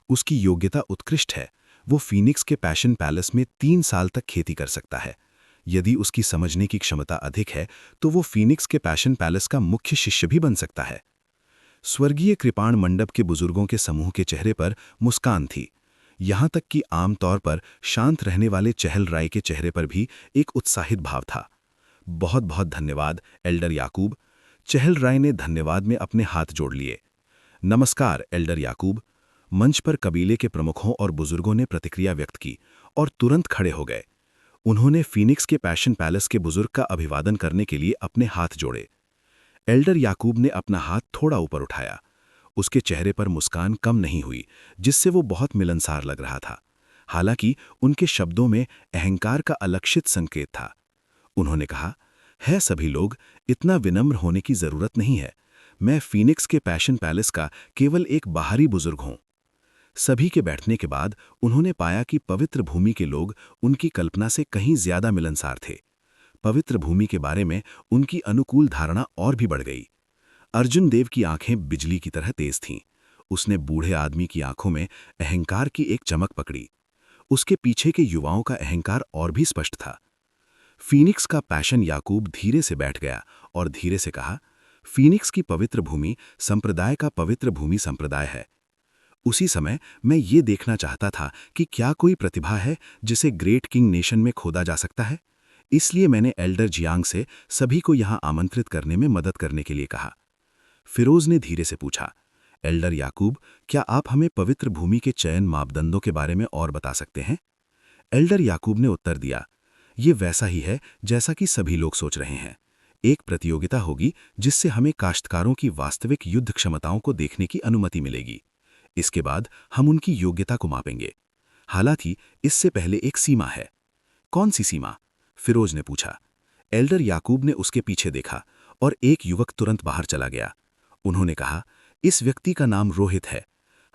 उसकी योग्यता उत्कृष्ट है। वो फीनिक्स के पैशन पैलेस में 3 साल तक खेती कर सकता है। यदि उसकी समझने की क्षमता अधिक है तो वो फीनिक्स के पैशन पैलेस का मुख्य शिष्य भी बन सकता है। स्वर्गीय कृपाण मंडप के बुजुर्गों के समूह के चेहरे पर मुस्कान थी। यहां तक कि आमतौर पर शांत रहने वाले चहल राय के चेहरे पर भी एक उत्साहित भाव था। बहुत बहुत धन्यवाद एल्डर याकूब। चहल राय ने धन्यवाद में अपने हाथ जोड़ लिए। नमस्कार एल्डर याकूब। मंच पर कबीले के प्रमुखों और बुजुर्गों ने प्रतिक्रिया व्यक्त की और तुरंत खड़े हो गए। उन्होंने फीनिक्स के पैशन पैलेस के बुजुर्ग का अभिवादन करने के लिए अपने हाथ जोड़े। एल्डर याकूब ने अपना हाथ थोड़ा ऊपर उठाया। उसके चेहरे पर मुस्कान कम नहीं हुई, जिससे वो बहुत मिलनसार लग रहा था। हालांकि उनके शब्दों में अहंकार का अलक्षित संकेत था। उन्होंने कहा, है सभी लोग, इतना विनम्र होने की जरूरत नहीं है। मैं फीनिक्स के पैशन पैलेस का केवल एक बाहरी बुजुर्ग हूं। सभी के बैठने के बाद उन्होंने पाया कि पवित्र भूमि के लोग उनकी कल्पना से कहीं ज्यादा मिलनसार थे। पवित्र भूमि के बारे में उनकी अनुकूल धारणा और भी बढ़ गई। अर्जुन देव की आंखें बिजली की तरह तेज थीं। उसने बूढ़े आदमी की आंखों में अहंकार की एक चमक पकड़ी। उसके पीछे के युवाओं का अहंकार और भी स्पष्ट था। फीनिक्स का पैशन याकूब धीरे से बैठ गया और धीरे से कहा, फीनिक्स की पवित्र भूमि संप्रदाय का पवित्र भूमि संप्रदाय है। उसी समय मैं ये देखना चाहता था कि क्या कोई प्रतिभा है जिसे ग्रेट किंग नेशन में खोदा जा सकता है। इसलिए मैंने एल्डर जियांग से सभी को यहां आमंत्रित करने में मदद करने के लिए कहा। फिरोज ने धीरे से पूछा, एल्डर याकूब, क्या आप हमें पवित्र भूमि के चयन मापदंडों के बारे में और बता सकते हैं? एल्डर याकूब ने उत्तर दिया, ये वैसा ही है जैसा कि सभी लोग सोच रहे हैं। एक प्रतियोगिता होगी जिससे हमें काश्तकारों की वास्तविक युद्ध क्षमताओं को देखने की अनुमति मिलेगी। इसके बाद हम उनकी योग्यता को मापेंगे। हालांकि इससे पहले एक सीमा है। कौन सी सीमा? फिरोज ने पूछा। एल्डर याकूब ने उसके पीछे देखा और एक युवक तुरंत बाहर चला गया। उन्होंने कहा, इस व्यक्ति का नाम रोहित है।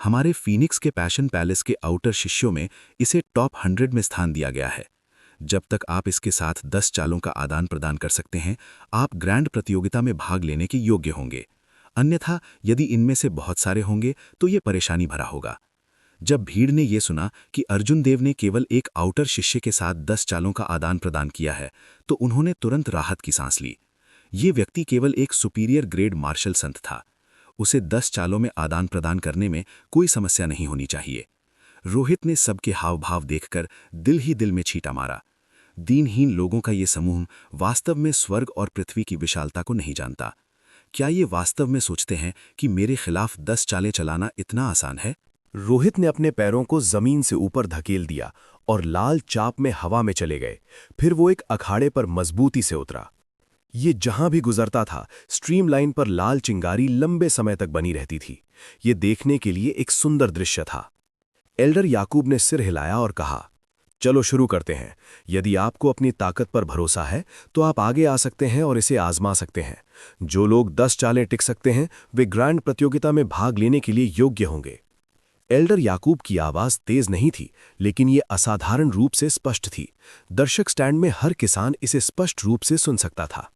हमारे फीनिक्स के पैशन पैलेस के आउटर शिष्यों में इसे टॉप 100 में स्थान दिया गया है। जब तक आप इसके साथ 10 चालों का आदान प्रदान कर सकते हैं, आप ग्रैंड प्रतियोगिता में भाग लेने के योग्य होंगे। अन्यथा यदि इनमें से बहुत सारे होंगे तो ये परेशानी भरा होगा। जब भीड़ ने यह सुना कि अर्जुन देव ने केवल एक आउटर शिष्य के साथ 10 चालों का आदान प्रदान किया है, तो उन्होंने तुरंत राहत की सांस ली। ये व्यक्ति केवल एक सुपीरियर ग्रेड मार्शल संत था। उसे 10 चालों में आदान प्रदान करने में कोई समस्या नहीं होनी चाहिए। रोहित ने सबके हाव भाव देखकर दिल ही दिल में छींटा मारा। दीनहीन लोगों का ये समूह वास्तव में स्वर्ग और पृथ्वी की विशालता को नहीं जानता। क्या ये वास्तव में सोचते हैं कि मेरे खिलाफ 10 चालें चलाना इतना आसान है? रोहित ने अपने पैरों को जमीन से ऊपर धकेल दिया और लाल चाप में हवा में चले गए। फिर वो एक अखाड़े पर मजबूती से उतरा। ये जहां भी गुजरता था, स्ट्रीमलाइन पर लाल चिंगारी लंबे समय तक बनी रहती थी। ये देखने के लिए एक सुंदर दृश्य था। एल्डर याकूब ने सिर हिलाया और कहा, चलो शुरू करते हैं। यदि आपको अपनी ताकत पर भरोसा है तो आप आगे आ सकते हैं और इसे आजमा सकते हैं। जो लोग 10 चालें टिक सकते हैं वे ग्रैंड प्रतियोगिता में भाग लेने के लिए योग्य होंगे। एल्डर याकूब की आवाज तेज नहीं थी, लेकिन ये असाधारण रूप से स्पष्ट थी। दर्शक स्टैंड में हर किसान इसे स्पष्ट रूप से सुन सकता था।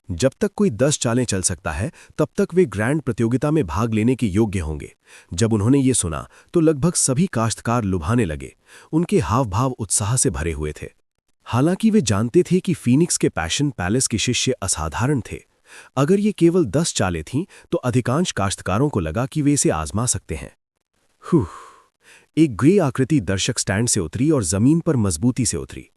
जब तक कोई 10 चालें चल सकता है, तब तक वे ग्रैंड प्रतियोगिता में भाग लेने के योग्य होंगे। जब उन्होंने ये सुना तो लगभग सभी काश्तकार लुभाने लगे। उनके हाव भाव उत्साह से भरे हुए थे। हालांकि वे जानते थे कि फीनिक्स के पैशन पैलेस के शिष्य असाधारण थे। अगर ये केवल 10 चालें थीं तो अधिकांश काश्तकारों को लगा कि वे इसे आजमा सकते हैं। एक ग्रे आकृति दर्शक स्टैंड से उतरी और जमीन पर मजबूती से उतरी।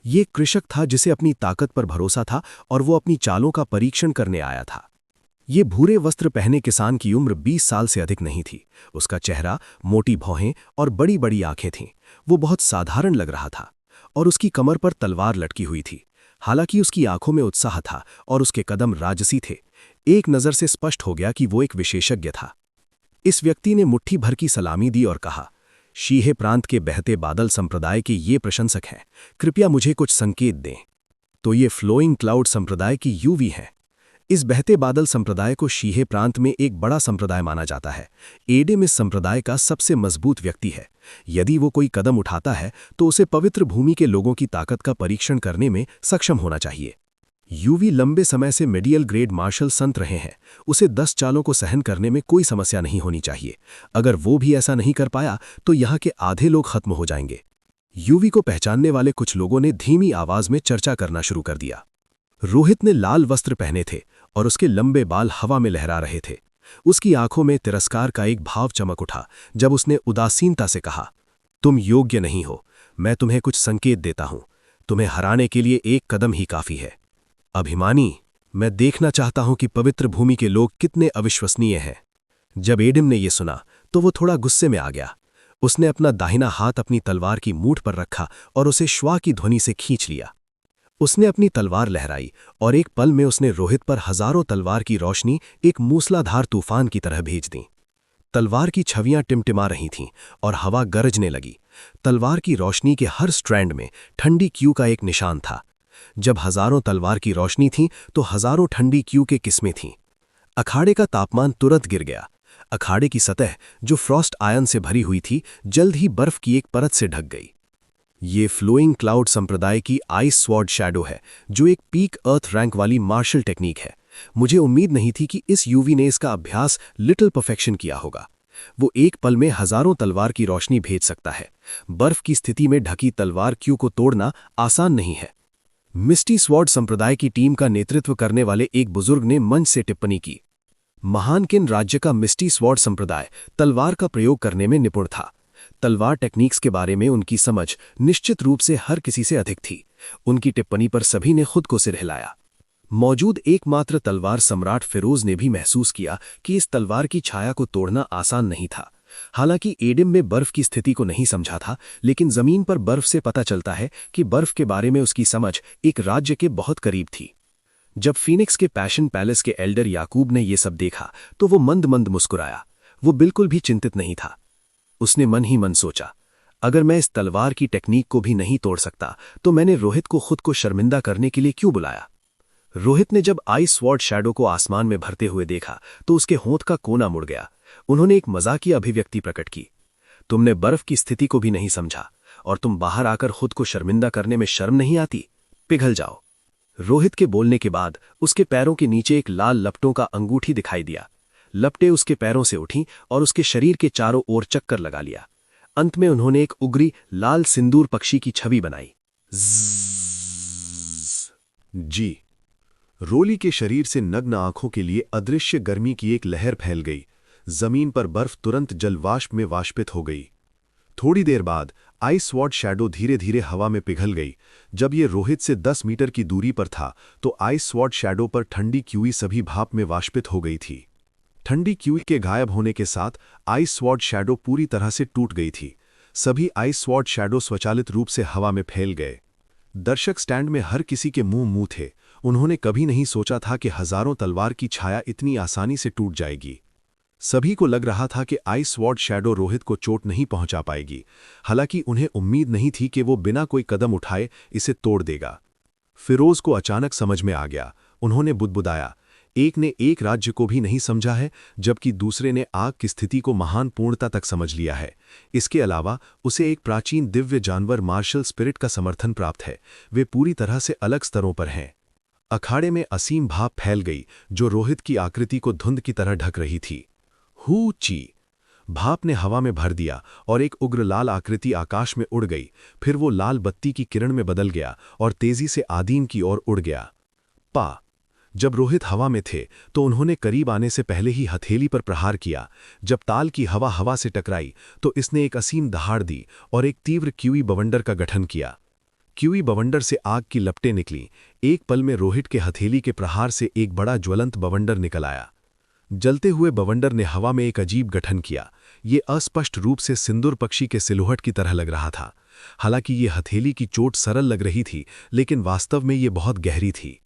ये कृषक था जिसे अपनी ताकत पर भरोसा था और वो अपनी चालों का परीक्षण करने आया था। ये भूरे वस्त्र पहने किसान की उम्र 20 साल से अधिक नहीं थी। उसका चेहरा, मोटी भौहें और बड़ी बड़ी आंखें थीं। वो बहुत साधारण लग रहा था और उसकी कमर पर तलवार लटकी हुई थी। हालांकि उसकी आंखों में उत्साह था और उसके कदम राजसी थे। एक नज़र से स्पष्ट हो गया कि वो एक विशेषज्ञ था। इस व्यक्ति ने मुट्ठी भर की सलामी दी और कहा, शीहे प्रांत के बहते बादल संप्रदाय के ये प्रशंसक हैं, कृपया मुझे कुछ संकेत दें। तो ये फ्लोइंग क्लाउड संप्रदाय की यूवी हैं। इस बहते बादल संप्रदाय को शीहे प्रांत में एक बड़ा संप्रदाय माना जाता है। एडेम इस संप्रदाय का सबसे मजबूत व्यक्ति है। यदि वो कोई कदम उठाता है तो उसे पवित्र भूमि के लोगों की ताकत का परीक्षण करने में सक्षम होना चाहिए। यूवी लंबे समय से मीडियल ग्रेड मार्शल संत रहे हैं। उसे 10 चालों को सहन करने में कोई समस्या नहीं होनी चाहिए। अगर वो भी ऐसा नहीं कर पाया तो यहाँ के आधे लोग खत्म हो जाएंगे। यूवी को पहचानने वाले कुछ लोगों ने धीमी आवाज में चर्चा करना शुरू कर दिया। रोहित ने लाल वस्त्र पहने थे और उसके लंबे बाल हवा में लहरा रहे थे। उसकी आंखों में तिरस्कार का एक भाव चमक उठा जब उसने उदासीनता से कहा, तुम योग्य नहीं हो। मैं तुम्हें कुछ संकेत देता हूं। तुम्हें हराने के लिए एक कदम ही काफी है। अभिमानी, मैं देखना चाहता हूं कि पवित्र भूमि के लोग कितने अविश्वसनीय हैं। जब एडम ने यह सुना तो वो थोड़ा गुस्से में आ गया। उसने अपना दाहिना हाथ अपनी तलवार की मूठ पर रखा और उसे श्वा की ध्वनि से खींच लिया। उसने अपनी तलवार लहराई और एक पल में उसने रोहित पर हजारों तलवार की रोशनी एक मूसलाधार तूफान की तरह भेज दी। तलवार की छवियां टिमटिमा रही थीं और हवा गरजने लगी। तलवार की रोशनी के हर स्ट्रैंड में ठंडी क्यू का एक निशान था। जब हजारों तलवार की रोशनी थी तो हजारों ठंडी क्यू के किस्में थीं। अखाड़े का तापमान तुरंत गिर गया। अखाड़े की सतह जो फ्रॉस्ट आयन से भरी हुई थी जल्द ही बर्फ की एक परत से ढक गई। ये फ्लोइंग क्लाउड संप्रदाय की आइस स्वॉर्ड शैडो है, जो एक पीक अर्थ रैंक वाली मार्शल टेक्निक है। मुझे उम्मीद नहीं थी कि इस यूवी ने इसका अभ्यास लिटिल परफेक्शन किया होगा। वो एक पल में हजारों तलवार की रोशनी भेज सकता है। बर्फ की स्थिति में ढकी तलवार क्यू को तोड़ना आसान नहीं है। मिस्टी स्वॉर्ड संप्रदाय की टीम का नेतृत्व करने वाले एक बुजुर्ग ने मंच से टिप्पणी की, महानकिन राज्य का मिस्टी स्वॉर्ड संप्रदाय तलवार का प्रयोग करने में निपुण था। तलवार टेक्निक्स के बारे में उनकी समझ निश्चित रूप से हर किसी से अधिक थी। उनकी टिप्पणी पर सभी ने खुद को सिर हिलाया। मौजूद एकमात्र तलवार सम्राट फिरोज ने भी महसूस किया कि इस तलवार की छाया को तोड़ना आसान नहीं था। हालांकि एडम में बर्फ की स्थिति को नहीं समझा था, लेकिन जमीन पर बर्फ से पता चलता है कि बर्फ के बारे में उसकी समझ एक राज्य के बहुत करीब थी। जब फीनिक्स के पैशन पैलेस के एल्डर याकूब ने यह सब देखा तो वो मंद मंद मुस्कुराया। वो बिल्कुल भी चिंतित नहीं था। उसने मन ही मन सोचा, अगर मैं इस तलवार की टेक्निक को भी नहीं तोड़ सकता तो मैंने रोहित को खुद को शर्मिंदा करने के लिए क्यों बुलाया। रोहित ने जब आइस स्वॉर्ड शैडो को आसमान में भरते हुए देखा तो उसके होंठ का कोना मुड़ गया। उन्होंने एक मजाकिया अभिव्यक्ति प्रकट की, तुमने बर्फ की स्थिति को भी नहीं समझा और तुम बाहर आकर खुद को शर्मिंदा करने में शर्म नहीं आती? पिघल जाओ। रोहित के बोलने के बाद उसके पैरों के नीचे एक लाल लपटों का अंगूठी दिखाई दिया। लपटें उसके पैरों से उठीं और उसके शरीर के चारों ओर चक्कर लगा लिया। अंत में उन्होंने एक उगरी लाल सिंदूर पक्षी की छवि बनाई। जी। रोली के शरीर से नग्न आंखों के लिए अदृश्य गर्मी की एक लहर फैल गई। जमीन पर बर्फ तुरंत जलवाष्प में वाष्पित हो गई। थोड़ी देर बाद आइस स्वॉर्ड शैडो धीरे धीरे हवा में पिघल गई। जब ये रोहित से 10 मीटर की दूरी पर था तो आइस स्वॉर्ड शैडो पर ठंडी क्यूई सभी भाप में वाष्पित हो गई थी। ठंडी क्यूई के गायब होने के साथ आइस स्वॉर्ड शैडो पूरी तरह से टूट गई थी। सभी आइस स्वॉर्ड शैडो स्वचालित रूप से हवा में फैल गए। दर्शक स्टैंड में हर किसी के मुंह थे। उन्होंने कभी नहीं सोचा था कि हजारों तलवार की छाया इतनी आसानी से टूट जाएगी। सभी को लग रहा था कि आइस स्वॉर्ड शैडो रोहित को चोट नहीं पहुंचा पाएगी। हालांकि उन्हें उम्मीद नहीं थी कि वो बिना कोई कदम उठाए इसे तोड़ देगा। फिरोज को अचानक समझ में आ गया। उन्होंने बुदबुदाया, एक ने एक राज्य को भी नहीं समझा है, जबकि दूसरे ने आग की स्थिति को महान पूर्णता तक समझ लिया है। इसके अलावा उसे एक प्राचीन दिव्य जानवर मार्शल स्पिरिट का समर्थन प्राप्त है। वे पूरी तरह से अलग स्तरों पर हैं। अखाड़े में असीम भाप फैल गई जो रोहित की आकृति को धुंध की तरह ढक रही थी। हू ची। भाप ने हवा में भर दिया और एक उग्र लाल आकृति आकाश में उड़ गई। फिर वो लाल बत्ती की किरण में बदल गया और तेजी से आदीन की ओर उड़ गया। पा। जब रोहित हवा में थे तो उन्होंने करीब आने से पहले ही हथेली पर प्रहार किया। जब ताल की हवा से टकराई तो इसने एक असीम दहाड़ दी और एक तीव्र क्यूई बवंडर का गठन किया। क्यूई बवंडर से आग की लपटें निकलीं। एक पल में रोहित के हथेली के प्रहार से एक बड़ा ज्वलंत बवंडर निकल आया। जलते हुए बवंडर ने हवा में एक अजीब गठन किया। ये अस्पष्ट रूप से सिंदूर पक्षी के सिलुहट की तरह लग रहा था। हालांकि ये हथेली की चोट सरल लग रही थी, लेकिन वास्तव में ये बहुत गहरी थी।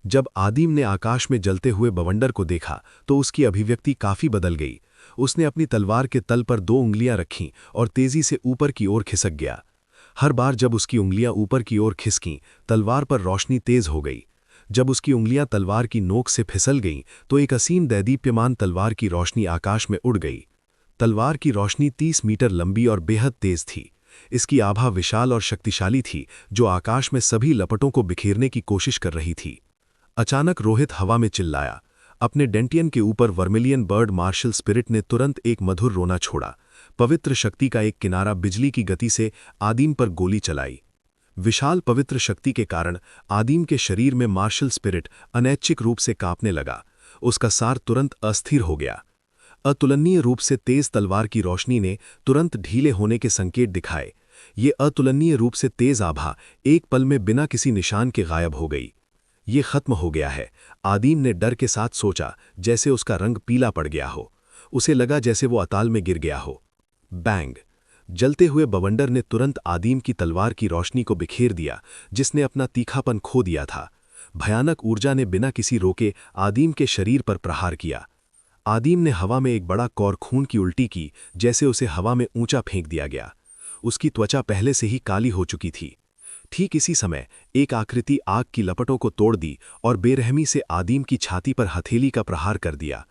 जब आदिम ने आकाश में जलते हुए बवंडर को देखा तो उसकी अभिव्यक्ति काफी बदल गई। उसने अपनी तलवार के तल पर 2 उंगलियां रखीं और तेजी से ऊपर की ओर खिसक गया। हर बार जब उसकी उंगलियां ऊपर की ओर खिसकीं, तलवार पर रोशनी तेज हो गई। जब उसकी उंगलियां तलवार की नोक से फिसल गईं तो एक असीम दैदीप्यमान तलवार की रोशनी आकाश में उड़ गई। तलवार की रोशनी 30 मीटर लंबी और बेहद तेज थी। इसकी आभा विशाल और शक्तिशाली थी, जो आकाश में सभी लपटों को बिखेरने की कोशिश कर रही थी। अचानक रोहित हवा में चिल्लाया। अपने डेंटियन के ऊपर वर्मिलियन बर्ड मार्शल स्पिरिट ने तुरंत एक मधुर रोना छोड़ा। पवित्र शक्ति का एक किनारा बिजली की गति से आदिम पर गोली चलाई। विशाल पवित्र शक्ति के कारण आदिम के शरीर में मार्शल स्पिरिट अनैच्छिक रूप से कांपने लगा। उसका सार तुरंत अस्थिर हो गया। अतुलनीय रूप से तेज तलवार की रोशनी ने तुरंत ढीले होने के संकेत दिखाए। ये अतुलनीय रूप से तेज आभा एक पल में बिना किसी निशान के गायब हो गई। ये खत्म हो गया है, आदिम ने डर के साथ सोचा, जैसे उसका रंग पीला पड़ गया हो। उसे लगा जैसे वो अताल में गिर गया हो। बैंग! जलते हुए बवंडर ने तुरंत आदिम की तलवार की रोशनी को बिखेर दिया, जिसने अपना तीखापन खो दिया था। भयानक ऊर्जा ने बिना किसी रोके आदिम के शरीर पर प्रहार किया। आदिम ने हवा में एक बड़ा कौर खून की उल्टी की, जैसे उसे हवा में ऊंचा फेंक दिया गया। उसकी त्वचा पहले से ही काली हो चुकी थी। ठीक इसी समय एक आकृति आग की लपटों को तोड़ दी और बेरहमी से आदिम की छाती पर हथेली का प्रहार कर दिया।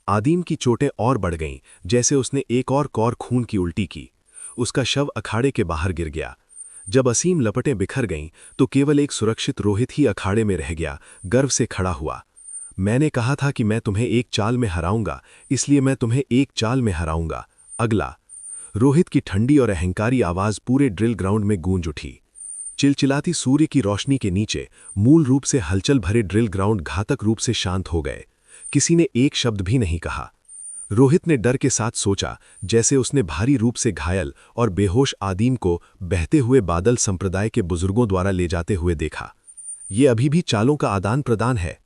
आदिम की चोटें और बढ़ गईं, जैसे उसने एक और कौर खून की उल्टी की। उसका शव अखाड़े के बाहर गिर गया। जब असीम लपटें बिखर गईं तो केवल एक सुरक्षित रोहित ही अखाड़े में रह गया, गर्व से खड़ा हुआ। मैंने कहा था कि मैं तुम्हें एक चाल में हराऊंगा, इसलिए मैं तुम्हें एक चाल में हराऊंगा। अगला! रोहित की ठंडी और अहंकारी आवाज पूरे ड्रिल ग्राउंड में गूंज उठी। चिलचिलाती सूर्य की रोशनी के नीचे मूल रूप से हलचल भरे ड्रिल ग्राउंड घातक रूप से शांत हो गए। किसी ने एक शब्द भी नहीं कहा। रोहित ने डर के साथ सोचा, जैसे उसने भारी रूप से घायल और बेहोश आदिम को बहते हुए बादल संप्रदाय के बुजुर्गों द्वारा ले जाते हुए देखा। ये अभी भी चालों का आदान प्रदान है।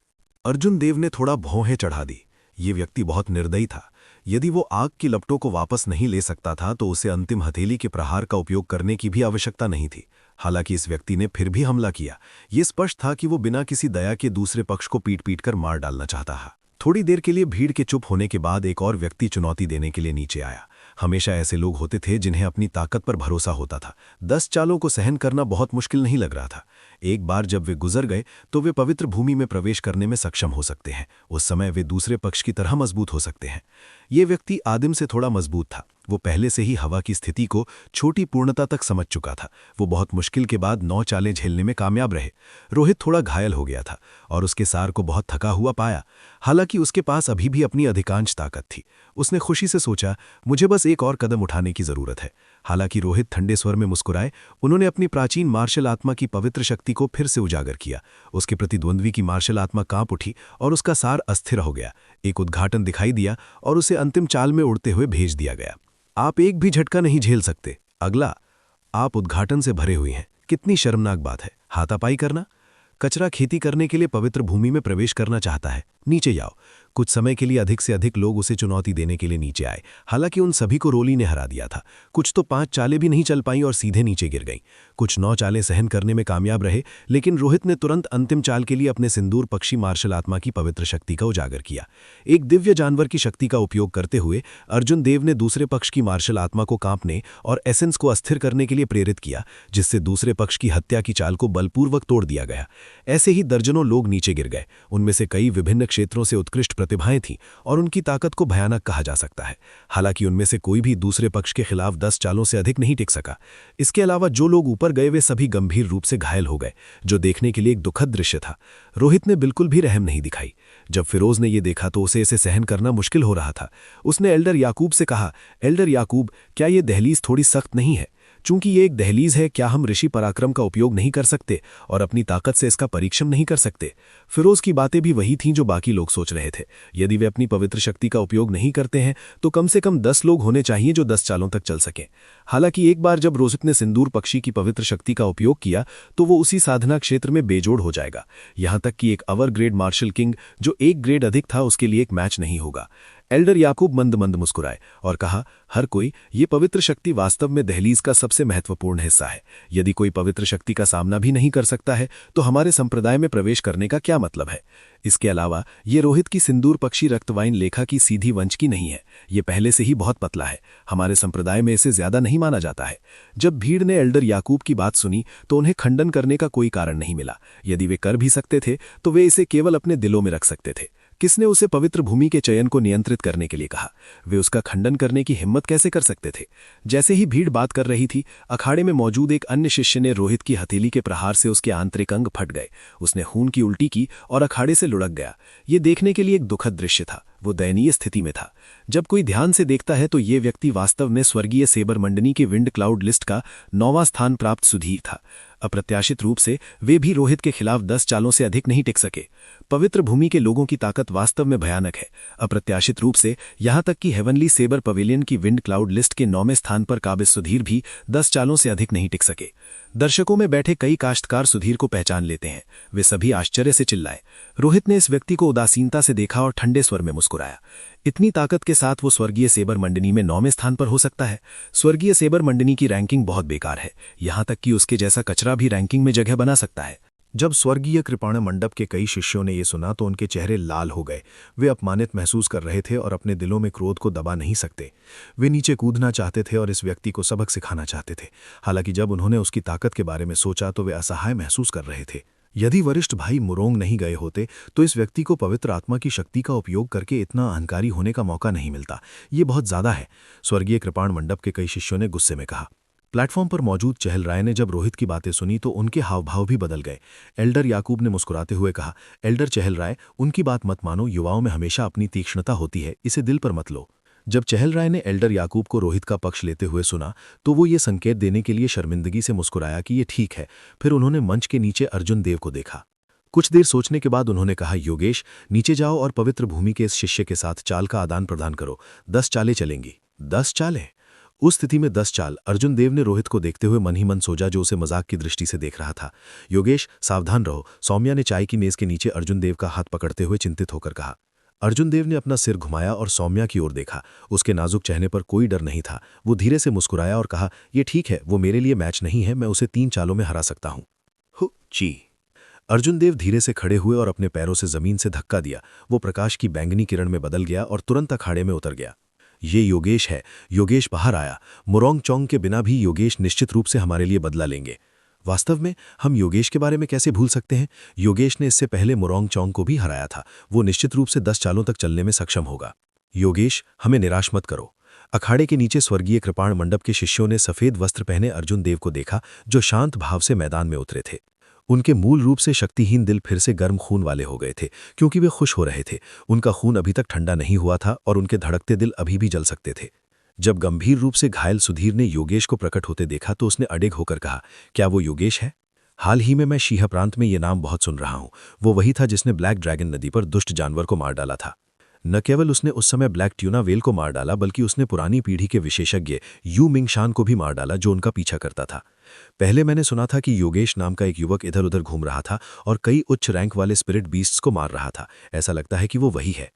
अर्जुन देव ने थोड़ा भौहें चढ़ा दी। ये व्यक्ति बहुत निर्दयी था। यदि वो आग की लपटों को वापस नहीं ले सकता था तो उसे अंतिम हथेली के प्रहार का उपयोग करने की भी आवश्यकता नहीं थी। हालांकि इस व्यक्ति ने फिर भी हमला किया। ये स्पष्ट था कि वो बिना किसी दया के दूसरे पक्ष को पीट कर मार डालना चाहता था। थोड़ी देर के लिए भीड़ के चुप होने के बाद एक और व्यक्ति चुनौती देने के लिए नीचे आया। हमेशा ऐसे लोग होते थे जिन्हें अपनी ताकत पर भरोसा होता था। 10 चालों को सहन करना बहुत मुश्किल नहीं लग रहा था। एक बार जब वे गुजर गए तो वे पवित्र भूमि में प्रवेश करने में सक्षम हो सकते हैं। उस समय वे दूसरे पक्ष की तरह मजबूत हो सकते हैं। ये व्यक्ति आदिम से थोड़ा मजबूत था। वो पहले से ही हवा की स्थिति को छोटी पूर्णता तक समझ चुका था। वो बहुत मुश्किल के बाद 9 चालें झेलने में कामयाब रहे। रोहित थोड़ा घायल हो गया था और उसके सार को बहुत थका हुआ पाया। हालांकि उसके पास अभी भी अपनी अधिकांश ताकत थी। उसने खुशी से सोचा, मुझे बस एक और कदम उठाने की जरूरत है। हालांकि रोहित ठंडे स्वर में मुस्कुराए। उन्होंने अपनी प्राचीन मार्शल आत्मा की पवित्र शक्ति को फिर से उजागर किया। उसके प्रतिद्वंद्वी की मार्शल आत्मा कांप उठी और उसका सार अस्थिर हो गया। एक उद्घाटन दिखाई दिया और उसे अंतिम चाल में उड़ते हुए भेज दिया गया। आप एक भी झटका नहीं झेल सकते। अगला! आप उद्घाटन से भरे हुए हैं। कितनी शर्मनाक बात है। हाथापाई करना। कचरा खेती करने के लिए पवित्र भूमि में प्रवेश करना चाहता है। नीचे जाओ। कुछ समय के लिए अधिक से अधिक लोग उसे चुनौती देने के लिए नीचे आए। हालांकि उन सभी को रोली ने हरा दिया था। कुछ तो 5 चालें भी नहीं चल पाईं और सीधे नीचे गिर गईं। कुछ 9 चालें सहन करने में कामयाब रहे, लेकिन रोहित ने तुरंत अंतिम चाल के लिए अपने सिंदूर पक्षी मार्शल आत्मा की पवित्र शक्ति का उजागर किया। एक दिव्य जानवर की शक्ति का उपयोग करते हुए अर्जुन देव ने दूसरे पक्ष की मार्शल आत्मा को कांपने और एसेंस को अस्थिर करने के लिए प्रेरित किया, जिससे दूसरे पक्ष की हत्या की चाल को बलपूर्वक तोड़ दिया गया। ऐसे ही दर्जनों लोग नीचे गिर गए। उनमें से कई विभिन्न क्षेत्रों से उत्कृष्ट प्रतिभाएं थीं और उनकी ताकत को भयानक कहा जा सकता है। हालांकि उनमें से कोई भी दूसरे पक्ष के खिलाफ 10 चालों से अधिक नहीं टिक सका। इसके अलावा जो लोग ऊपर गए वे सभी गंभीर रूप से घायल हो गए, जो देखने के लिए एक दुखद दृश्य था। रोहित ने बिल्कुल भी रहम नहीं दिखाई। जब फिरोज ने यह देखा तो उसे इसे सहन करना मुश्किल हो रहा था। उसने एल्डर याकूब से कहा, एल्डर याकूब, क्या ये दहलीज थोड़ी सख्त नहीं है? चूंकि ये एक दहलीज है, क्या हम ऋषि पराक्रम का उपयोग नहीं कर सकते और अपनी ताकत से इसका परीक्षण नहीं कर सकते? फिरोज की बातें भी वही थीं जो बाकी लोग सोच रहे थे। यदि वे अपनी पवित्र शक्ति का उपयोग नहीं करते हैं तो कम से कम 10 लोग होने चाहिए जो 10 चालों तक चल सकें। हालांकि एक बार जब रोहित ने सिंदूर पक्षी की पवित्र शक्ति का उपयोग किया तो वो उसी साधना क्षेत्र में बेजोड़ हो जाएगा। यहां तक कि एक अवर ग्रेड मार्शल किंग जो 1 ग्रेड अधिक था उसके लिए एक मैच नहीं होगा। एल्डर याकूब मंद मंद मुस्कुराए और कहा, हर कोई, ये पवित्र शक्ति वास्तव में दहलीज का सबसे महत्वपूर्ण हिस्सा है। यदि कोई पवित्र शक्ति का सामना भी नहीं कर सकता है तो हमारे संप्रदाय में प्रवेश करने का क्या मतलब है। इसके अलावा ये रोहित की सिंदूर पक्षी रक्तवाइन लेखा की सीधी वंश की नहीं है, ये पहले से ही बहुत पतला है। हमारे संप्रदाय में इसे ज्यादा नहीं माना जाता है। जब भीड़ ने एल्डर याकूब की बात सुनी तो उन्हें खंडन करने का कोई कारण नहीं मिला। यदि वे कर भी सकते थे तो वे इसे केवल अपने दिलों में रख सकते थे। किसने उसे पवित्र भूमि के चयन को नियंत्रित करने के लिए कहा? वे उसका खंडन करने की हिम्मत कैसे कर सकते थे? जैसे ही भीड़ बात कर रही थी, अखाड़े में मौजूद एक अन्य शिष्य ने रोहित की हथेली के प्रहार से उसके आंतरिक अंग फट गए। उसने खून की उल्टी की और अखाड़े से लुढ़क गया। ये देखने के लिए एक दुखद दृश्य था। वो दयनीय स्थिति में था। जब कोई ध्यान से देखता है तो ये व्यक्ति वास्तव में स्वर्गीय सेबर मंडनी के विंड क्लाउड लिस्ट का 9वां स्थान प्राप्त सुधीर था। अप्रत्याशित रूप से वे भी रोहित के खिलाफ 10 चालों से अधिक नहीं टिक सके। पवित्र भूमि के लोगों की ताकत वास्तव में भयानक है। अप्रत्याशित रूप से यहां तक कि हेवनली सेबर पवेलियन की विंड क्लाउड लिस्ट के 9वें स्थान पर काबिज सुधीर भी 10 चालों से अधिक नहीं टिक सके। दर्शकों में बैठे कई काश्तकार सुधीर को पहचान लेते हैं। वे सभी आश्चर्य से चिल्लाए। रोहित ने इस व्यक्ति को उदासीनता से देखा और ठंडे स्वर में मुस्कुराया। इतनी ताकत के साथ वो स्वर्गीय सेबर मंडनी में 9वें स्थान पर हो सकता है? स्वर्गीय सेबर मंडनी की रैंकिंग बहुत बेकार है। यहां तक कि उसके जैसा कचरा भी रैंकिंग में जगह बना सकता है। जब स्वर्गीय कृपाण मंडप के कई शिष्यों ने ये सुना तो उनके चेहरे लाल हो गए। वे अपमानित महसूस कर रहे थे और अपने दिलों में क्रोध को दबा नहीं सकते। वे नीचे कूदना चाहते थे और इस व्यक्ति को सबक सिखाना चाहते थे। हालांकि जब उन्होंने उसकी ताकत के बारे में सोचा तो वे असहाय महसूस कर रहे थे। यदि वरिष्ठ भाई मुरोंग नहीं गए होते तो इस व्यक्ति को पवित्र आत्मा की शक्ति का उपयोग करके इतना अहंकारी होने का मौका नहीं मिलता। ये बहुत ज्यादा है, स्वर्गीय कृपाण मंडप के कई शिष्यों ने गुस्से में कहा। प्लेटफॉर्म पर मौजूद चहल राय ने जब रोहित की बातें सुनी तो उनके हावभाव भी बदल गए। एल्डर याकूब ने मुस्कुराते हुए कहा, एल्डर चहल राय, उनकी बात मत मानो। युवाओं में हमेशा अपनी तीक्ष्णता होती है, इसे दिल पर मत लो। जब चहल राय ने एल्डर याकूब को रोहित का पक्ष लेते हुए सुना तो वो ये संकेत देने के लिए शर्मिंदगी से मुस्कुराया कि ये ठीक है। फिर उन्होंने मंच के नीचे अर्जुन देव को देखा। कुछ देर सोचने के बाद उन्होंने कहा, योगेश, नीचे जाओ और पवित्र भूमि के इस शिष्य के साथ चाल का आदान प्रदान करो। 10 चालें चलेंगी। 10 चालें? उस स्थिति में 10 चाल? अर्जुन देव ने रोहित को देखते हुए मन ही मन सोचा, जो उसे मजाक की दृष्टि से देख रहा था। योगेश, सावधान रहो, सौम्या ने चाय की मेज के नीचे अर्जुन देव का हाथ पकड़ते हुए चिंतित होकर कहा। अर्जुन देव ने अपना सिर घुमाया और सौम्या की ओर देखा। उसके नाजुक चेहरे पर कोई डर नहीं था। वो धीरे से मुस्कुराया और कहा, यह ठीक है, वो मेरे लिए मैच नहीं है, मैं उसे 3 चालों में हरा सकता हूं। हु ची। अर्जुन देव धीरे से खड़े हुए और अपने पैरों से जमीन से धक्का दिया। वो प्रकाश की बैंगनी किरण में बदल गया और तुरंत अखाड़े में उतर गया। ये योगेश है। योगेश बाहर आया। मुरोंग चोंग के बिना भी योगेश निश्चित रूप से हमारे लिए बदला लेंगे। वास्तव में हम योगेश के बारे में कैसे भूल सकते हैं? योगेश ने इससे पहले मुरोंग चोंग को भी हराया था। वो निश्चित रूप से 10 चालों तक चलने में सक्षम होगा। योगेश, हमें निराश मत करो। अखाड़े के नीचे स्वर्गीय कृपाण मंडप के शिष्यों ने सफेद वस्त्र पहने अर्जुन देव को देखा, जो शांत भाव से मैदान में उतरे थे। उनके मूल रूप से शक्तिहीन दिल फिर से गर्म खून वाले हो गए थे, क्योंकि वे खुश हो रहे थे। उनका खून अभी तक ठंडा नहीं हुआ था और उनके धड़कते दिल अभी भी जल सकते थे। जब गंभीर रूप से घायल सुधीर ने योगेश को प्रकट होते देखा तो उसने अडिग होकर कहा, क्या वो योगेश है? हाल ही में मैं शीहा प्रांत में ये नाम बहुत सुन रहा हूं। वो वही था जिसने ब्लैक ड्रैगन नदी पर दुष्ट जानवर को मार डाला था। न केवल उसने उस समय ब्लैक ट्यूना वेल को मार डाला, बल्कि उसने पुरानी पीढ़ी के विशेषज्ञ यू मिंगशान को भी मार डाला, जो उनका पीछा करता था। पहले मैंने सुना था कि योगेश नाम का एक युवक इधर उधर घूम रहा था और कई उच्च रैंक वाले स्पिरिट बीस्ट्स को मार रहा था। ऐसा लगता है कि वो वही है।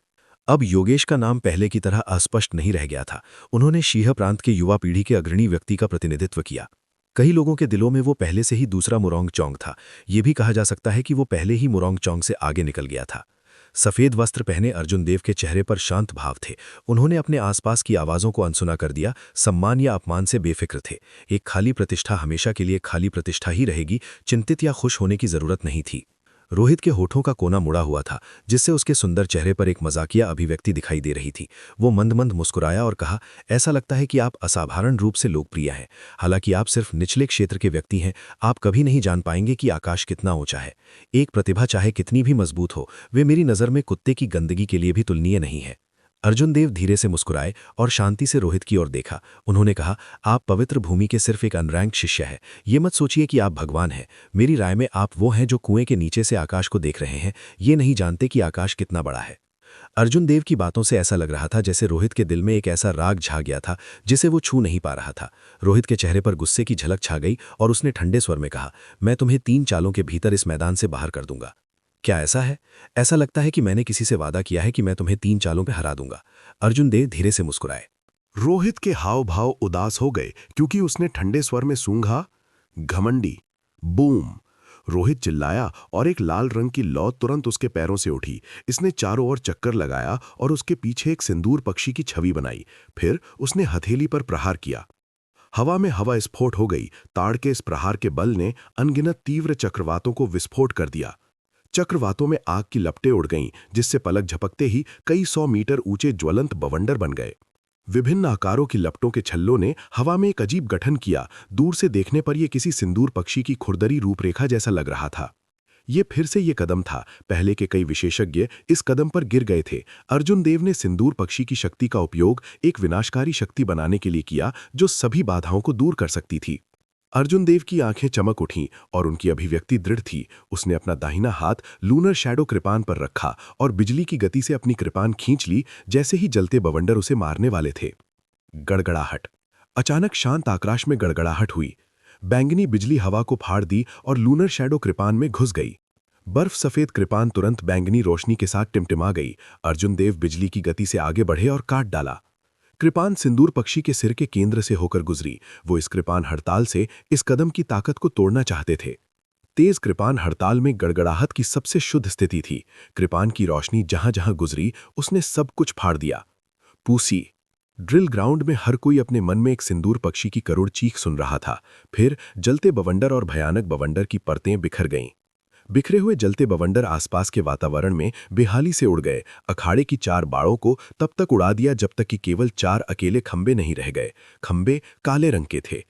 अब योगेश का नाम पहले की तरह अस्पष्ट नहीं रह गया था। उन्होंने शीह प्रांत के युवा पीढ़ी के अग्रणी व्यक्ति का प्रतिनिधित्व किया। कई लोगों के दिलों में वो पहले से ही दूसरा मुरोंग चोंग था। ये भी कहा जा सकता है कि वो पहले ही मुरोंग चोंग से आगे निकल गया था। सफेद वस्त्र पहने अर्जुन देव के चेहरे पर शांत भाव थे। उन्होंने अपने आसपास की आवाजों को अनसुना कर दिया। सम्मान या अपमान से बेफिक्र थे। एक खाली प्रतिष्ठा हमेशा के लिए खाली प्रतिष्ठा ही रहेगी। चिंतित या खुश होने की जरूरत नहीं थी। रोहित के होठों का कोना मुड़ा हुआ था, जिससे उसके सुंदर चेहरे पर एक मजाकिया अभिव्यक्ति दिखाई दे रही थी। वो मंद मंद मुस्कुराया और कहा, ऐसा लगता है कि आप असाधारण रूप से लोकप्रिय हैं। हालांकि आप सिर्फ निचले क्षेत्र के व्यक्ति हैं। आप कभी नहीं जान पाएंगे कि आकाश कितना ऊंचा है। एक प्रतिभा चाहे कितनी भी मजबूत हो, वे मेरी नज़र में कुत्ते की गंदगी के लिए भी तुलनीय नहीं है। अर्जुन देव धीरे से मुस्कुराए और शांति से रोहित की ओर देखा। उन्होंने कहा, आप पवित्र भूमि के सिर्फ एक अनरैंक्ड शिष्य है। ये मत सोचिए कि आप भगवान हैं। मेरी राय में आप वो हैं जो कुएं के नीचे से आकाश को देख रहे हैं, ये नहीं जानते कि आकाश कितना बड़ा है। अर्जुन देव की बातों से ऐसा लग रहा था जैसे रोहित के दिल में एक ऐसा राग छा गया था जिसे वो छू नहीं पा रहा था। रोहित के चेहरे पर गुस्से की झलक छा गई और उसने ठंडे स्वर में कहा, मैं तुम्हें 3 चालों के भीतर इस मैदान से बाहर कर दूंगा। क्या ऐसा है? ऐसा लगता है कि मैंने किसी से वादा किया है कि मैं तुम्हें 3 चालों पे हरा दूंगा। अर्जुन देव धीरे से मुस्कुराए। रोहित के हाव भाव उदास हो गए क्योंकि उसने ठंडे स्वर में सूंघा, घमंडी। बूम! रोहित चिल्लाया और एक लाल रंग की लौ तुरंत उसके पैरों से उठी। इसने चारों ओर चक्कर लगाया और उसके पीछे एक सिंदूर पक्षी की छवि बनाई। फिर उसने हथेली पर प्रहार किया। हवा में हवा स्फोट हो गई। ताड़ के इस प्रहार के बल ने अनगिनत तीव्र चक्रवातों को विस्फोट कर दिया। चक्रवातों में आग की लपटें उड़ गईं, जिससे पलक झपकते ही कई 100 मीटर ऊंचे ज्वलंत बवंडर बन गए। विभिन्न आकारों की लपटों के छल्लों ने हवा में एक अजीब गठन किया। दूर से देखने पर यह किसी सिंदूर पक्षी की खुरदरी रूपरेखा जैसा लग रहा था। ये फिर से ये कदम था। पहले के कई विशेषज्ञ इस कदम पर गिर गए थे। अर्जुन देव ने सिंदूर पक्षी की शक्ति का उपयोग एक विनाशकारी शक्ति बनाने के लिए किया, जो सभी बाधाओं को दूर कर सकती थी। अर्जुन देव की आंखें चमक उठीं और उनकी अभिव्यक्ति दृढ़ थी। उसने अपना दाहिना हाथ लूनर शैडो कृपान पर रखा और बिजली की गति से अपनी कृपान खींच ली, जैसे ही जलते बवंडर उसे मारने वाले थे। गड़गड़ाहट। अचानक शांत आकाश में गड़गड़ाहट हुई। बैंगनी बिजली हवा को फाड़ दी और लूनर शैडो कृपान में घुस गई। बर्फ सफेद कृपान तुरंत बैंगनी रोशनी के साथ टिमटिमा गई। अर्जुन देव बिजली की गति से आगे बढ़े और काट डाला। कृपान सिंदूर पक्षी के सिर के केंद्र से होकर गुजरी। वो इस कृपान हड़ताल से इस कदम की ताकत को तोड़ना चाहते थे। तेज कृपान हड़ताल में गड़गड़ाहट की सबसे शुद्ध स्थिति थी। कृपान की रोशनी जहां जहां गुजरी, उसने सब कुछ फाड़ दिया। पूसी। ड्रिल ग्राउंड में हर कोई अपने मन में एक सिंदूर पक्षी की करुण चीख सुन रहा था। फिर जलते बवंडर और भयानक बवंडर की परतें बिखर गईं। बिखरे हुए जलते बवंडर आसपास के वातावरण में बेहाली से उड़ गए। अखाड़े की 4 बाड़ों को तब तक उड़ा दिया जब तक कि केवल 4 अकेले खंबे नहीं रह गए। खंबे काले रंग के थे।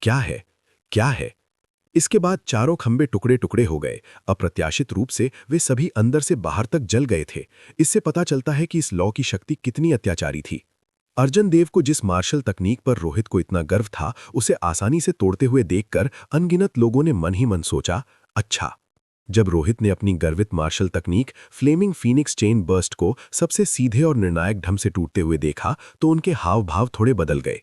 क्या है? क्या है? इसके बाद चारों खंबे टुकड़े टुकड़े हो गए। अप्रत्याशित रूप से वे सभी अंदर से बाहर तक जल गए थे। इससे पता चलता है कि इस लौ की शक्ति कितनी अत्याचारी थी। अर्जुन देव को जिस मार्शल तकनीक पर रोहित को इतना गर्व था, उसे आसानी से तोड़ते हुए देखकर अनगिनत लोगों ने मन ही मन सोचा, अच्छा। जब रोहित ने अपनी गर्वित मार्शल तकनीक फ्लेमिंग फीनिक्स चेन बर्स्ट को सबसे सीधे और निर्णायक ढंग से टूटते हुए देखा, तो उनके हाव भाव थोड़े बदल गए।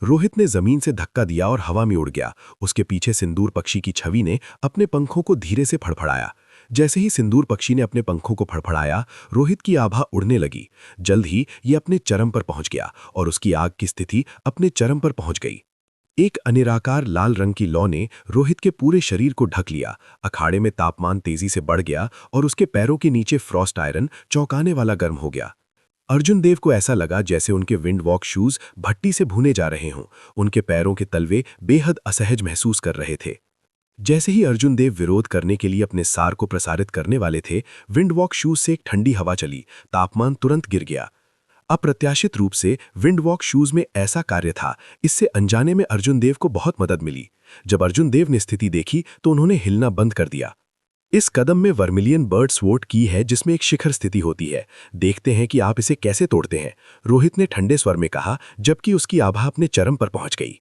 रोहित ने जमीन से धक्का दिया और हवा में उड़ गया। उसके पीछे सिंदूर पक्षी की छवि ने अपने पंखों को धीरे से फड़फड़ाया। जैसे ही सिंदूर पक्षी ने अपने पंखों को फड़फड़ाया, रोहित की आभा उड़ने लगी। जल्द ही ये अपने चरम पर पहुंच गया और उसकी आग की स्थिति अपने चरम पर पहुंच गई। एक अनिराकार लाल रंग की लौ ने रोहित के पूरे शरीर को ढक लिया। अखाड़े में तापमान तेजी से बढ़ गया और उसके पैरों के नीचे फ्रॉस्ट आयरन चौंकाने वाला गर्म हो गया। अर्जुन देव को ऐसा लगा जैसे उनके विंड वॉक शूज भट्टी से भुने जा रहे हों। उनके पैरों के तलवे बेहद असहज महसूस कर रहे थे। जैसे ही अर्जुन देव विरोध करने के लिए अपने सार को प्रसारित करने वाले थे, विंड वॉक शूज से एक ठंडी हवा चली। तापमान तुरंत गिर गया। अप्रत्याशित रूप से विंड वॉक शूज में ऐसा कार्य था, इससे अनजाने में अर्जुन देव को बहुत मदद मिली। जब अर्जुन देव ने स्थिति देखी तो उन्होंने हिलना बंद कर दिया। इस कदम में वर्मिलियन बर्ड स्वॉर्ड की है, जिसमें एक शिखर स्थिति होती है। देखते हैं कि आप इसे कैसे तोड़ते हैं, रोहित ने ठंडे स्वर में कहा, जबकि उसकी आभा अपने चरम पर पहुंच गई।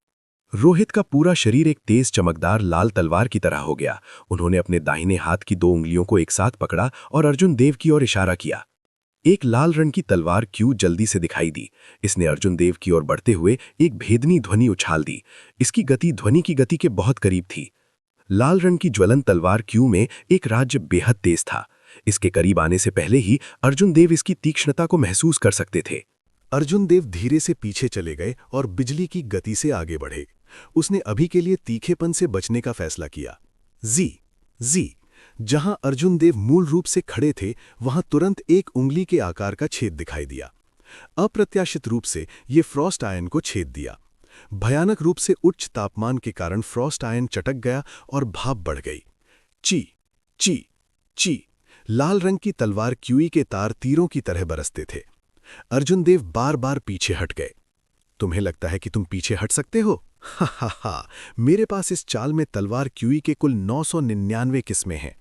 रोहित का पूरा शरीर एक तेज चमकदार लाल तलवार की तरह हो गया। उन्होंने अपने दाहिने हाथ की 2 उंगलियों को एक साथ पकड़ा और अर्जुन देव की ओर इशारा किया। एक लाल रंग की तलवार क्यू जल्दी से दिखाई दी। इसने अर्जुन देव की ओर बढ़ते हुए एक भेदनी ध्वनि उछाल दी। इसकी गति ध्वनि की गति के बहुत करीब थी। लाल रंग की ज्वलंत तलवार क्यू में एक राज्य बेहद तेज था। इसके करीब आने से पहले ही अर्जुन देव इसकी तीक्ष्णता को महसूस कर सकते थे। अर्जुन देव धीरे से पीछे चले गए और बिजली की गति से आगे बढ़े। उसने अभी के लिए तीखेपन से बचने का फैसला किया। जी जहां अर्जुन देव मूल रूप से खड़े थे, वहां तुरंत एक उंगली के आकार का छेद दिखाई दिया। अप्रत्याशित रूप से ये फ्रॉस्ट आयन को छेद दिया। भयानक रूप से उच्च तापमान के कारण फ्रॉस्ट आयन चटक गया और भाप बढ़ गई। ची लाल रंग की तलवार क्यूई के तार तीरों की तरह बरसते थे। अर्जुन देव बार बार पीछे हट गए। तुम्हें लगता है कि तुम पीछे हट सकते हो? हा, मेरे पास इस चाल में तलवार क्यूई के कुल 999 किस्में हैं।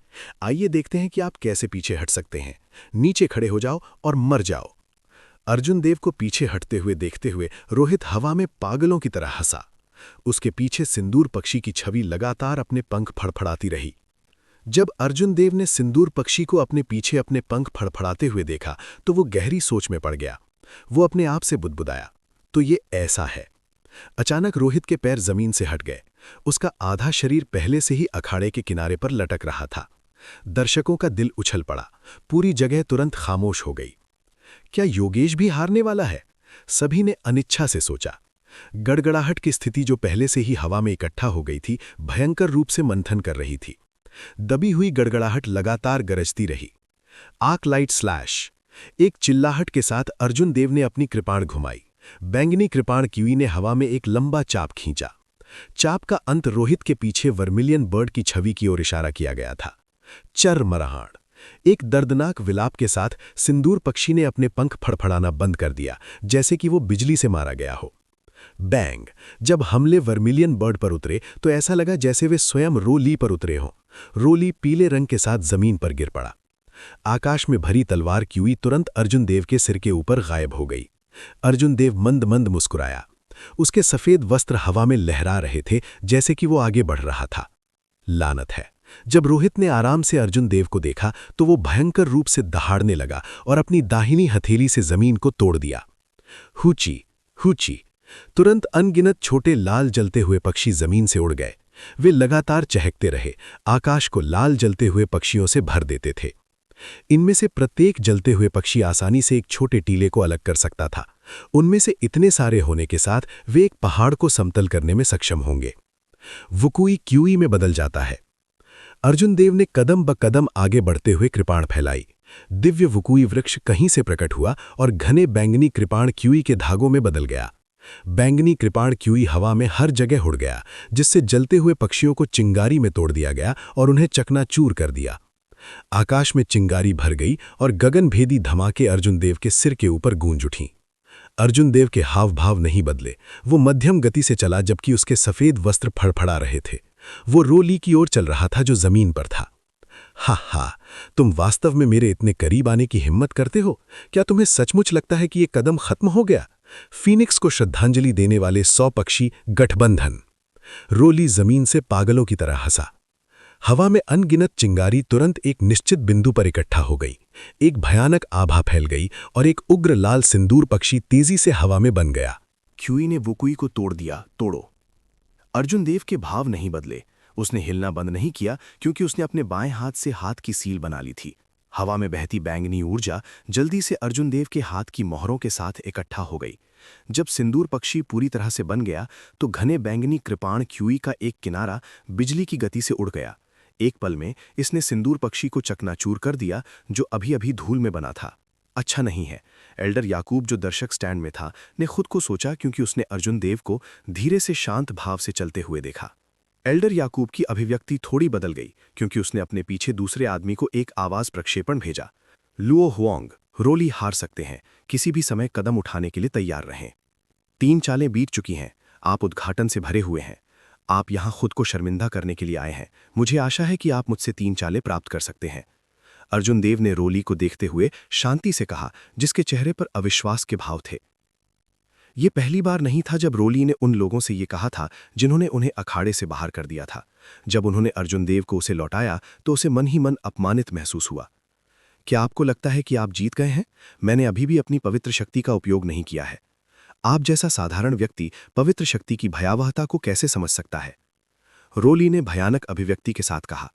आइए देखते हैं कि आप कैसे पीछे हट सकते हैं। नीचे खड़े हो जाओ और मर जाओ। अर्जुन देव को पीछे हटते हुए देखते हुए रोहित हवा में पागलों की तरह हंसा। उसके पीछे सिंदूर पक्षी की छवि लगातार अपने पंख फड़फड़ाती रही। जब अर्जुन देव ने सिंदूर पक्षी को अपने पीछे अपने पंख फड़फड़ाते हुए देखा, तो वो गहरी सोच में पड़ गया। वो अपने आप से बुदबुदाया, तो ये ऐसा है। अचानक रोहित के पैर जमीन से हट गए। उसका आधा शरीर पहले से ही अखाड़े के किनारे पर लटक रहा था। दर्शकों का दिल उछल पड़ा, पूरी जगह तुरंत खामोश हो गई। क्या योगेश भी हारने वाला है? सभी ने अनिच्छा से सोचा। गड़गड़ाहट की स्थिति जो पहले से ही हवा में इकट्ठा हो गई थी, भयंकर रूप से मंथन कर रही थी। दबी हुई गड़गड़ाहट लगातार गरजती रही। Arc light slash. एक चिल्लाहट के साथ अर्जुन देव ने अपनी कृपाण घुमाई। बैंगनी कृपाण कीवी ने हवा में एक लंबा चाप खींचा। चाप का अंत रोहित के पीछे वर्मिलियन बर्ड की छवि की ओर इशारा किया गया था। चरमराहण। एक दर्दनाक विलाप के साथ सिंदूर पक्षी ने अपने पंख फड़फड़ाना बंद कर दिया, जैसे कि वो बिजली से मारा गया हो। बैंग। जब हमले वर्मिलियन बर्ड पर उतरे तो ऐसा लगा जैसे वे स्वयं रोली पर उतरे हों। रोली पीले रंग के साथ जमीन पर गिर पड़ा। आकाश में भरी तलवार क्यूई तुरंत अर्जुन देव के सिर के ऊपर गायब हो गई। अर्जुन देव मंद मंद मुस्कुराया। उसके सफेद वस्त्र हवा में लहरा रहे थे, जैसे कि वो आगे बढ़ रहा था। लानत है। जब रोहित ने आराम से अर्जुन देव को देखा तो वो भयंकर रूप से दहाड़ने लगा और अपनी दाहिनी हथेली से जमीन को तोड़ दिया। Ho Chi Ho Chi. तुरंत अनगिनत छोटे लाल जलते हुए पक्षी जमीन से उड़ गए। वे लगातार चहकते रहे, आकाश को लाल जलते हुए पक्षियों से भर देते थे। इनमें से प्रत्येक जलते हुए पक्षी आसानी से एक छोटे टीले को अलग कर सकता था। उनमें से इतने सारे होने के साथ वे एक पहाड़ को समतल करने में सक्षम होंगे। वुकुई क्यूई में बदल जाता है। अर्जुन देव ने कदम ब कदम आगे बढ़ते हुए कृपाण फैलाई। दिव्य वुकुई वृक्ष कहीं से प्रकट हुआ और घने बैंगनी कृपाण क्यूई के धागों में बदल गया। बैंगनी कृपाण क्यूई हवा में हर जगह उड़ गया, जिससे जलते हुए पक्षियों को चिंगारी में तोड़ दिया गया और उन्हें चकनाचूर कर दिया। आकाश में चिंगारी भर गई और गगनभेदी धमाके अर्जुन देव के सिर के ऊपर गूंज उठीं। अर्जुन देव के हाव भाव नहीं बदले। वो मध्यम गति से चला, जबकि उसके सफेद वस्त्र फड़फड़ा रहे थे। वो रोली की ओर चल रहा था जो जमीन पर था। हा, तुम वास्तव में मेरे इतने करीब आने की हिम्मत करते हो? क्या तुम्हें सचमुच लगता है कि ये कदम खत्म हो गया? फीनिक्स को श्रद्धांजलि देने वाले 100 पक्षी गठबंधन। रोली जमीन से पागलों की तरह हंसा। हवा में अनगिनत चिंगारी तुरंत एक निश्चित बिंदु पर इकट्ठा हो गई। एक भयानक आभा फैल गई और एक उग्र लाल सिंदूर पक्षी तेजी से हवा में बन गया। क्यूई ने वुकुई को तोड़ दिया। तोड़ो। अर्जुन देव के भाव नहीं बदले। उसने हिलना बंद नहीं किया, क्योंकि उसने अपने बाएं हाथ से हाथ की सील बना ली थी। हवा में बहती बैंगनी ऊर्जा जल्दी से अर्जुन देव के हाथ की मोहरों के साथ इकट्ठा हो गई। जब सिंदूर पक्षी पूरी तरह से बन गया तो घने बैंगनी कृपाण क्यूई का एक किनारा बिजली की गति से उड़ गया। एक पल में इसने सिंदूर पक्षी को चकनाचूर कर दिया, जो अभी अभी धूल में बना था। अच्छा नहीं है। एल्डर याकूब, जो दर्शक स्टैंड में था, ने खुद को सोचा, क्योंकि उसने अर्जुन देव को धीरे से शांत भाव से चलते हुए देखा। एल्डर याकूब की अभिव्यक्ति थोड़ी बदल गई, क्योंकि उसने अपने पीछे दूसरे आदमी को एक आवाज प्रक्षेपण भेजा। लुओ हुआंग, रोली हार सकते हैं। किसी भी समय कदम उठाने के लिए तैयार रहें। 3 चालें बीत चुकी हैं। आप उद्घाटन से भरे हुए हैं। आप यहां खुद को शर्मिंदा करने के लिए आए हैं। मुझे आशा है कि आप मुझसे 3 चालें प्राप्त कर सकते हैं। अर्जुन देव ने रोली को देखते हुए शांति से कहा, जिसके चेहरे पर अविश्वास के भाव थे। ये पहली बार नहीं था जब रोली ने उन लोगों से ये कहा था जिन्होंने उन्हें अखाड़े से बाहर कर दिया था। जब उन्होंने अर्जुन देव को उसे लौटाया तो उसे मन ही मन अपमानित महसूस हुआ। क्या आपको लगता है कि आप जीत गए हैं? मैंने अभी भी अपनी पवित्र शक्ति का उपयोग नहीं किया है। आप जैसा साधारण व्यक्ति पवित्र शक्ति की भयावहता को कैसे समझ सकता है? रोली ने भयानक अभिव्यक्ति के साथ कहा।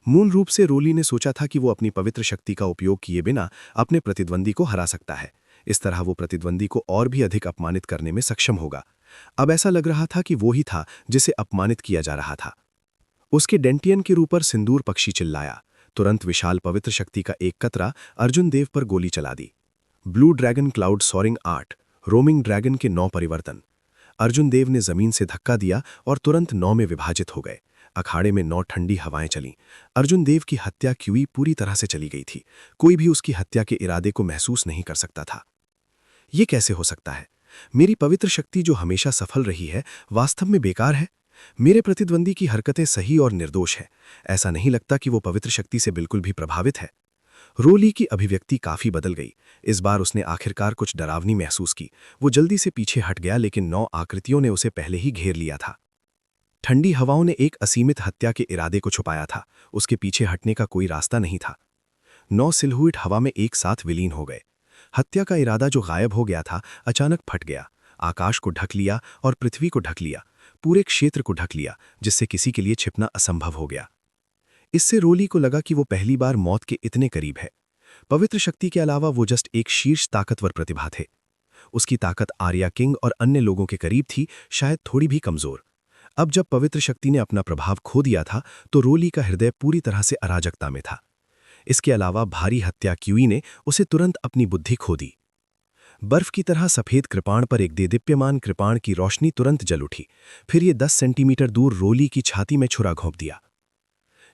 मूल रूप से रोली ने सोचा था कि वो अपनी पवित्र शक्ति का उपयोग किए बिना अपने प्रतिद्वंदी को हरा सकता है। इस तरह वो प्रतिद्वंदी को और भी अधिक अपमानित करने में सक्षम होगा। अब ऐसा लग रहा था कि वो ही था जिसे अपमानित किया जा रहा था। उसके डेंटियन के ऊपर सिंदूर पक्षी चिल्लाया। तुरंत विशाल पवित्र शक्ति का एक कतरा अर्जुन देव पर गोली चला दी। Blue dragon cloud soaring 8, roaming dragon के 9 परिवर्तन। अर्जुन देव ने जमीन से धक्का दिया और तुरंत 9 में विभाजित हो गए। अखाड़े में 9 ठंडी हवाएं चलीं। अर्जुन देव की हत्या क्यूई पूरी तरह से चली गई थी। कोई भी उसकी हत्या के इरादे को महसूस नहीं कर सकता था। ये कैसे हो सकता है? मेरी पवित्र शक्ति जो हमेशा सफल रही है, वास्तव में बेकार है। मेरे प्रतिद्वंदी की हरकतें सही और निर्दोष हैं। ऐसा नहीं लगता कि वो पवित्र शक्ति से बिल्कुल भी प्रभावित है। रोली की अभिव्यक्ति काफी बदल गई। इस बार उसने आखिरकार कुछ डरावनी महसूस की। वो जल्दी से पीछे हट गया, लेकिन 9 आकृतियों ने उसे पहले ही घेर लिया था। ठंडी हवाओं ने एक असीमित हत्या के इरादे को छुपाया था। उसके पीछे हटने का कोई रास्ता नहीं था। 9 सिलहुइट हवा में एक साथ विलीन हो गए। हत्या का इरादा जो गायब हो गया था, अचानक फट गया। आकाश को ढक लिया और पृथ्वी को ढक लिया। पूरे क्षेत्र को ढक लिया, जिससे किसी के लिए छिपना असंभव हो गया। इससे रोली को लगा कि वो पहली बार मौत के इतने करीब है। पवित्र शक्ति के अलावा वो जस्ट एक शीर्ष ताकतवर प्रतिभा थे। उसकी ताकत आर्या किंग और अन्य लोगों के करीब थी, शायद थोड़ी भी कमजोर। अब जब पवित्र शक्ति ने अपना प्रभाव खो दिया था तो रोली का हृदय पूरी तरह से अराजकता में था। इसके अलावा भारी हत्या क्यूई ने उसे तुरंत अपनी बुद्धि खो दी। बर्फ की तरह सफेद कृपाण पर एक देदीप्यमान कृपाण की रोशनी तुरंत जल उठी। फिर ये 10 सेंटीमीटर दूर रोली की छाती में छुरा घोंप दिया।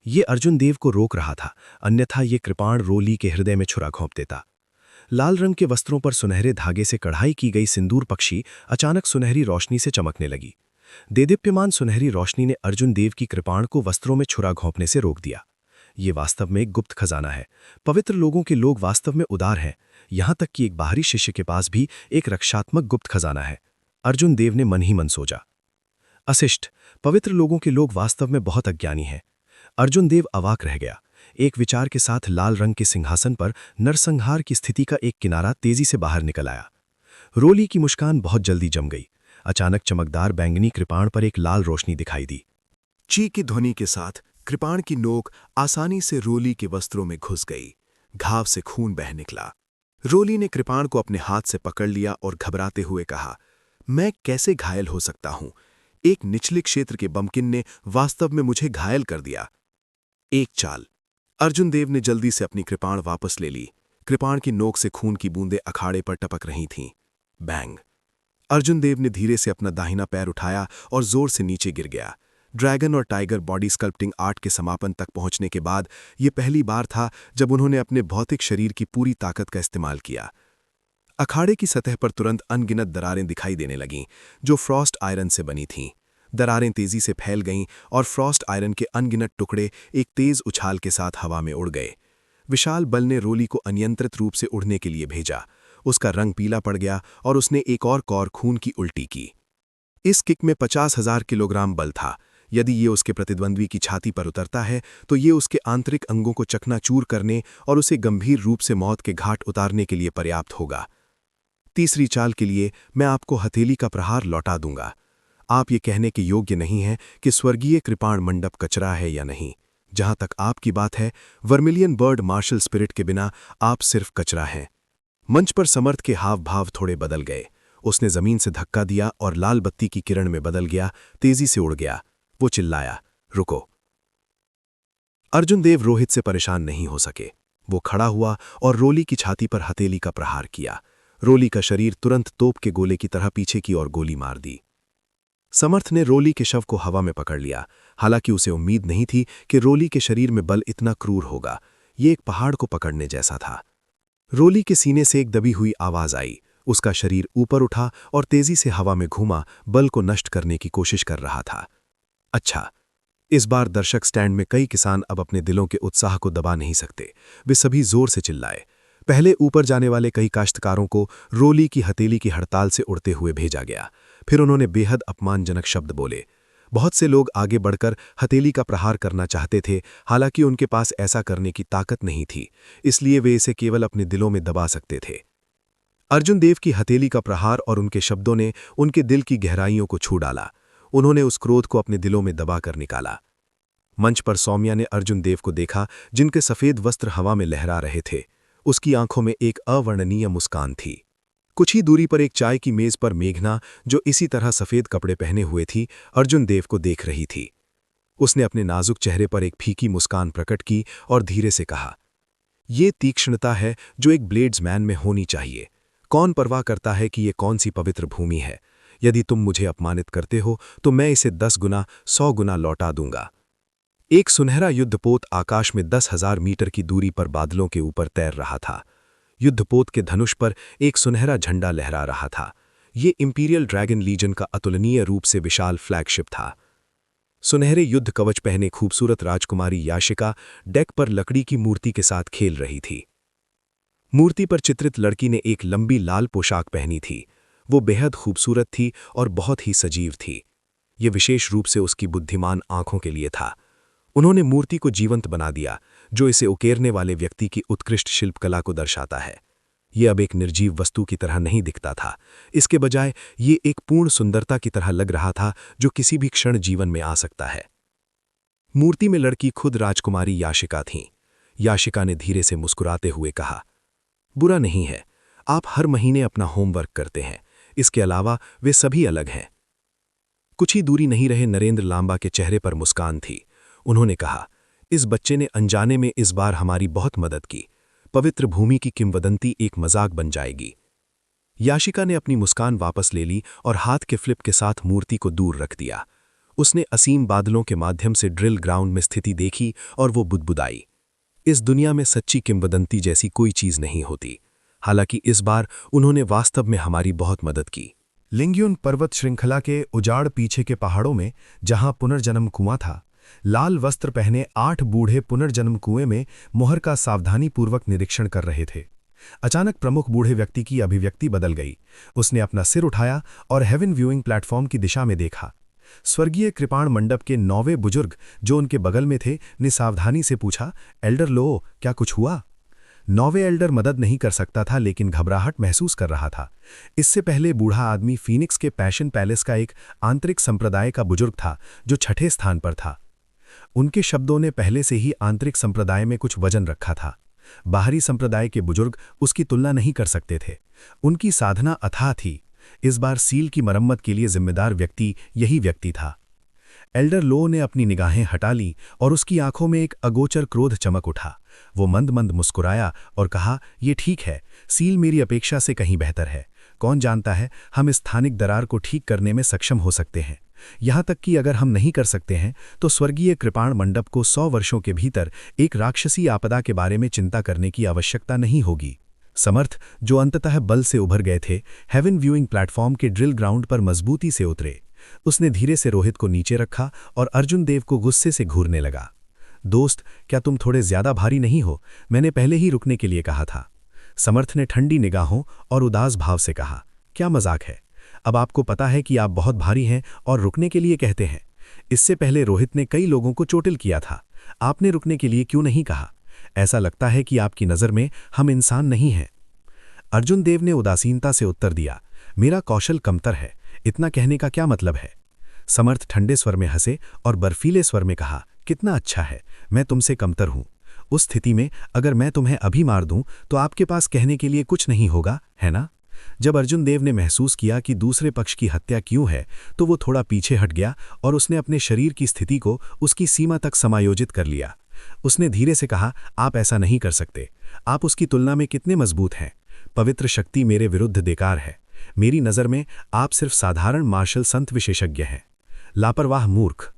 ये अर्जुन देव को रोक रहा था, अन्यथा ये कृपाण रोली के हृदय में छुरा घोंप देता। लाल रंग के वस्त्रों पर सुनहरे धागे से कढ़ाई की गई सिंदूर पक्षी अचानक सुनहरी रोशनी से चमकने लगी। देदीप्यमान सुनहरी रोशनी ने अर्जुन देव की कृपाण को वस्त्रों में छुरा घोंपने से रोक दिया। ये वास्तव में एक गुप्त खजाना है। पवित्र लोगों के लोग वास्तव में उदार हैं, यहां तक कि एक बाहरी शिष्य के पास भी एक रक्षात्मक गुप्त खजाना है। अर्जुन देव ने मन ही मन सोचा। अशिष्ट, पवित्र लोगों के लोग वास्तव में बहुत अज्ञानी हैं। अर्जुन देव अवाक रह गया। एक विचार के साथ लाल रंग के सिंहासन पर नरसंहार की स्थिति का एक किनारा तेजी से बाहर निकल आया। रोली की मुस्कान बहुत जल्दी जम गई। अचानक चमकदार बैंगनी कृपाण पर एक लाल रोशनी दिखाई दी। ची की ध्वनि के साथ कृपाण की नोक आसानी से रोली के वस्त्रों में घुस गई। घाव से खून बह निकला। रोली ने कृपाण को अपने हाथ से पकड़ लिया और घबराते हुए कहा, मैं कैसे घायल हो सकता हूं? एक निचले क्षेत्र के बमकिन ने वास्तव में मुझे घायल कर दिया। एक चाल। अर्जुन देव ने जल्दी से अपनी कृपाण वापस ले ली। कृपाण की नोक से खून की बूंदें अखाड़े पर टपक रही थीं। बैंग। अर्जुन देव ने धीरे से अपना दाहिना पैर उठाया और जोर से नीचे गिर गया। ड्रैगन और टाइगर बॉडी स्कल्प्टिंग आर्ट के समापन तक पहुंचने के बाद यह पहली बार था जब उन्होंने अपने भौतिक शरीर की पूरी ताकत का इस्तेमाल किया। अखाड़े की सतह पर तुरंत अनगिनत दरारें दिखाई देने लगीं, जो फ्रॉस्ट आयरन से बनी थीं। दरारें तेजी से फैल गईं और फ्रॉस्ट आयरन के अनगिनत टुकड़े एक तेज उछाल के साथ हवा में उड़ गए। विशाल बल ने रोली को अनियंत्रित रूप से उड़ने के लिए भेजा। उसका रंग पीला पड़ गया और उसने एक और कौर खून की उल्टी की। इस किक में 50,000 किलोग्राम बल था। यदि ये उसके प्रतिद्वंद्वी की छाती पर उतरता है तो ये उसके आंतरिक अंगों को चकनाचूर करने और उसे गंभीर रूप से मौत के घाट उतारने के लिए पर्याप्त होगा। तीसरी चाल के लिए मैं आपको हथेली का प्रहार लौटा दूंगा। आप ये कहने के योग्य नहीं हैं कि स्वर्गीय कृपाण मंडप कचरा है या नहीं। जहां तक आपकी बात है, वर्मिलियन बर्ड मार्शल स्पिरिट के बिना आप सिर्फ कचरा हैं। मंच पर समर्थ के हाव भाव थोड़े बदल गए। उसने जमीन से धक्का दिया और लाल बत्ती की किरण में बदल गया, तेजी से उड़ गया। वो चिल्लाया, रुको। अर्जुन देव रोहित से परेशान नहीं हो सके। वो खड़ा हुआ और रोली की छाती पर हथेली का प्रहार किया। रोली का शरीर तुरंत तोप के गोले की तरह पीछे की ओर गोली मार दी। समर्थ ने रोली के शव को हवा में पकड़ लिया। हालांकि उसे उम्मीद नहीं थी कि रोली के शरीर में बल इतना क्रूर होगा। ये एक पहाड़ को पकड़ने जैसा था। रोली के सीने से एक दबी हुई आवाज आई। उसका शरीर ऊपर उठा और तेजी से हवा में घूमा, बल को नष्ट करने की कोशिश कर रहा था। अच्छा, इस बार दर्शक स्टैंड में कई किसान अब अपने दिलों के उत्साह को दबा नहीं सकते। वे सभी जोर से चिल्लाए। पहले ऊपर जाने वाले कई काश्तकारों को रोली की हथेली की हड़ताल से उड़ते हुए भेजा गया। फिर उन्होंने बेहद अपमानजनक शब्द बोले। बहुत से लोग आगे बढ़कर हथेली का प्रहार करना चाहते थे, हालांकि उनके पास ऐसा करने की ताकत नहीं थी, इसलिए वे इसे केवल अपने दिलों में दबा सकते थे। अर्जुन देव की हथेली का प्रहार और उनके शब्दों ने उनके दिल की गहराइयों को छू डाला। उन्होंने उस क्रोध को अपने दिलों में दबा कर निकाला। मंच पर सौम्या ने अर्जुन देव को देखा, जिनके सफेद वस्त्र हवा में लहरा रहे थे। उसकी आंखों में एक अवर्णनीय मुस्कान थी। कुछ ही दूरी पर एक चाय की मेज पर मेघना, जो इसी तरह सफेद कपड़े पहने हुए थी, अर्जुन देव को देख रही थी। उसने अपने नाजुक चेहरे पर एक फीकी मुस्कान प्रकट की और धीरे से कहा, ये तीक्ष्णता है जो एक ब्लेड्समैन में होनी चाहिए। कौन परवाह करता है कि ये कौन सी पवित्र भूमि है? यदि तुम मुझे अपमानित करते हो तो मैं इसे 10 गुना 100 गुना लौटा दूंगा। एक सुनहरा युद्धपोत आकाश में 10,000 मीटर की दूरी पर बादलों के ऊपर तैर रहा था। युद्धपोत के धनुष पर एक सुनहरा झंडा लहरा रहा था। ये इंपीरियल ड्रैगन लीजन का अतुलनीय रूप से विशाल फ्लैगशिप था। सुनहरे युद्ध कवच पहने खूबसूरत राजकुमारी याशिका डेक पर लकड़ी की मूर्ति के साथ खेल रही थी। मूर्ति पर चित्रित लड़की ने एक लंबी लाल पोशाक पहनी थी। वो बेहद खूबसूरत थी और बहुत ही सजीव थी। ये विशेष रूप से उसकी बुद्धिमान आंखों के लिए था। उन्होंने मूर्ति को जीवंत बना दिया, जो इसे उकेरने वाले व्यक्ति की उत्कृष्ट शिल्पकला को दर्शाता है। ये अब एक निर्जीव वस्तु की तरह नहीं दिखता था। इसके बजाय ये एक पूर्ण सुंदरता की तरह लग रहा था, जो किसी भी क्षण जीवन में आ सकता है। मूर्ति में लड़की खुद राजकुमारी याशिका थीं। याशिका ने धीरे से मुस्कुराते हुए कहा, बुरा नहीं है, आप हर महीने अपना होमवर्क करते हैं, इसके अलावा वे सभी अलग हैं। कुछ ही दूरी नहीं रहे नरेंद्र लांबा के चेहरे पर मुस्कान थी। उन्होंने कहा, इस बच्चे ने अनजाने में इस बार हमारी बहुत मदद की। पवित्र भूमि की किंवदंती एक मजाक बन जाएगी। याशिका ने अपनी मुस्कान वापस ले ली और हाथ के फ्लिप के साथ मूर्ति को दूर रख दिया। उसने असीम बादलों के माध्यम से ड्रिल ग्राउंड में स्थिति देखी और वो बुदबुदाई। इस दुनिया में सच्ची किंवदंती जैसी कोई चीज नहीं होती। हालांकि इस बार उन्होंने वास्तव में हमारी बहुत मदद की। लिंग्युन पर्वत श्रृंखला के उजाड़ पीछे के पहाड़ों में, जहां पुनर्जन्म कुआं था, लाल वस्त्र पहने 8 बूढ़े पुनर्जन्म कुएं में मोहर का सावधानीपूर्वक निरीक्षण कर रहे थे। अचानक प्रमुख बूढ़े व्यक्ति की अभिव्यक्ति बदल गई। उसने अपना सिर उठाया और हेवन व्यूइंग प्लेटफॉर्म की दिशा में देखा। स्वर्गीय कृपाण मंडप के 9वें बुजुर्ग जो उनके बगल में थे ने सावधानी से पूछा, एल्डर लो, क्या कुछ हुआ? 9वें एल्डर मदद नहीं कर सकता था, लेकिन घबराहट महसूस कर रहा था। इससे पहले बूढ़ा आदमी फीनिक्स के पैशन पैलेस का एक आंतरिक संप्रदाय का बुजुर्ग था जो 6ठे स्थान पर था। उनके शब्दों ने पहले से ही आंतरिक संप्रदाय में कुछ वजन रखा था। बाहरी संप्रदाय के बुजुर्ग उसकी तुलना नहीं कर सकते थे। उनकी साधना अथाह थी। इस बार सील की मरम्मत के लिए जिम्मेदार व्यक्ति यही व्यक्ति था। एल्डर लो ने अपनी निगाहें हटा ली और उसकी आंखों में एक अगोचर क्रोध चमक उठा। वो मंद मंद मुस्कुराया और कहा, ये ठीक है, सील मेरी अपेक्षा से कहीं बेहतर है। कौन जानता है, हम इस स्थानिक दरार को ठीक करने में सक्षम हो सकते हैं। यहाँ तक कि अगर हम नहीं कर सकते हैं तो स्वर्गीय कृपाण मंडप को 100 वर्षों के भीतर एक राक्षसी आपदा के बारे में चिंता करने की आवश्यकता नहीं होगी। समर्थ, जो अंततः बल से उभर गए थे, हेवन व्यूइंग प्लेटफॉर्म के ड्रिल ग्राउंड पर मजबूती से उतरे। उसने धीरे से रोहित को नीचे रखा और अर्जुन देव को गुस्से से घूरने लगा। दोस्त, क्या तुम थोड़े ज्यादा भारी नहीं हो? मैंने पहले ही रुकने के लिए कहा था। समर्थ ने ठंडी निगाहों और उदास भाव से कहा, क्या मजाक है? अब आपको पता है कि आप बहुत भारी हैं और रुकने के लिए कहते हैं। इससे पहले रोहित ने कई लोगों को चोटिल किया था। आपने रुकने के लिए क्यों नहीं कहा? ऐसा लगता है कि आपकी नज़र में हम इंसान नहीं हैं। अर्जुन देव ने उदासीनता से उत्तर दिया, मेरा कौशल कमतर है, इतना कहने का क्या मतलब है? समर्थ ठंडे स्वर में हंसे और बर्फीले स्वर में कहा, कितना अच्छा है, मैं तुमसे कमतर हूं। उस स्थिति में अगर मैं तुम्हें अभी मार दूं तो आपके पास कहने के लिए कुछ नहीं होगा, है ना? जब अर्जुन देव ने महसूस किया कि दूसरे पक्ष की हत्या क्यों है, तो वो थोड़ा पीछे हट गया और उसने अपने शरीर की स्थिति को उसकी सीमा तक समायोजित कर लिया। उसने धीरे से कहा, आप ऐसा नहीं कर सकते। आप उसकी तुलना में कितने मजबूत हैं। पवित्र शक्ति मेरे विरुद्ध बेकार है। मेरी नज़र में आप सिर्फ साधारण मार्शल संत विशेषज्ञ हैं। लापरवाह मूर्ख।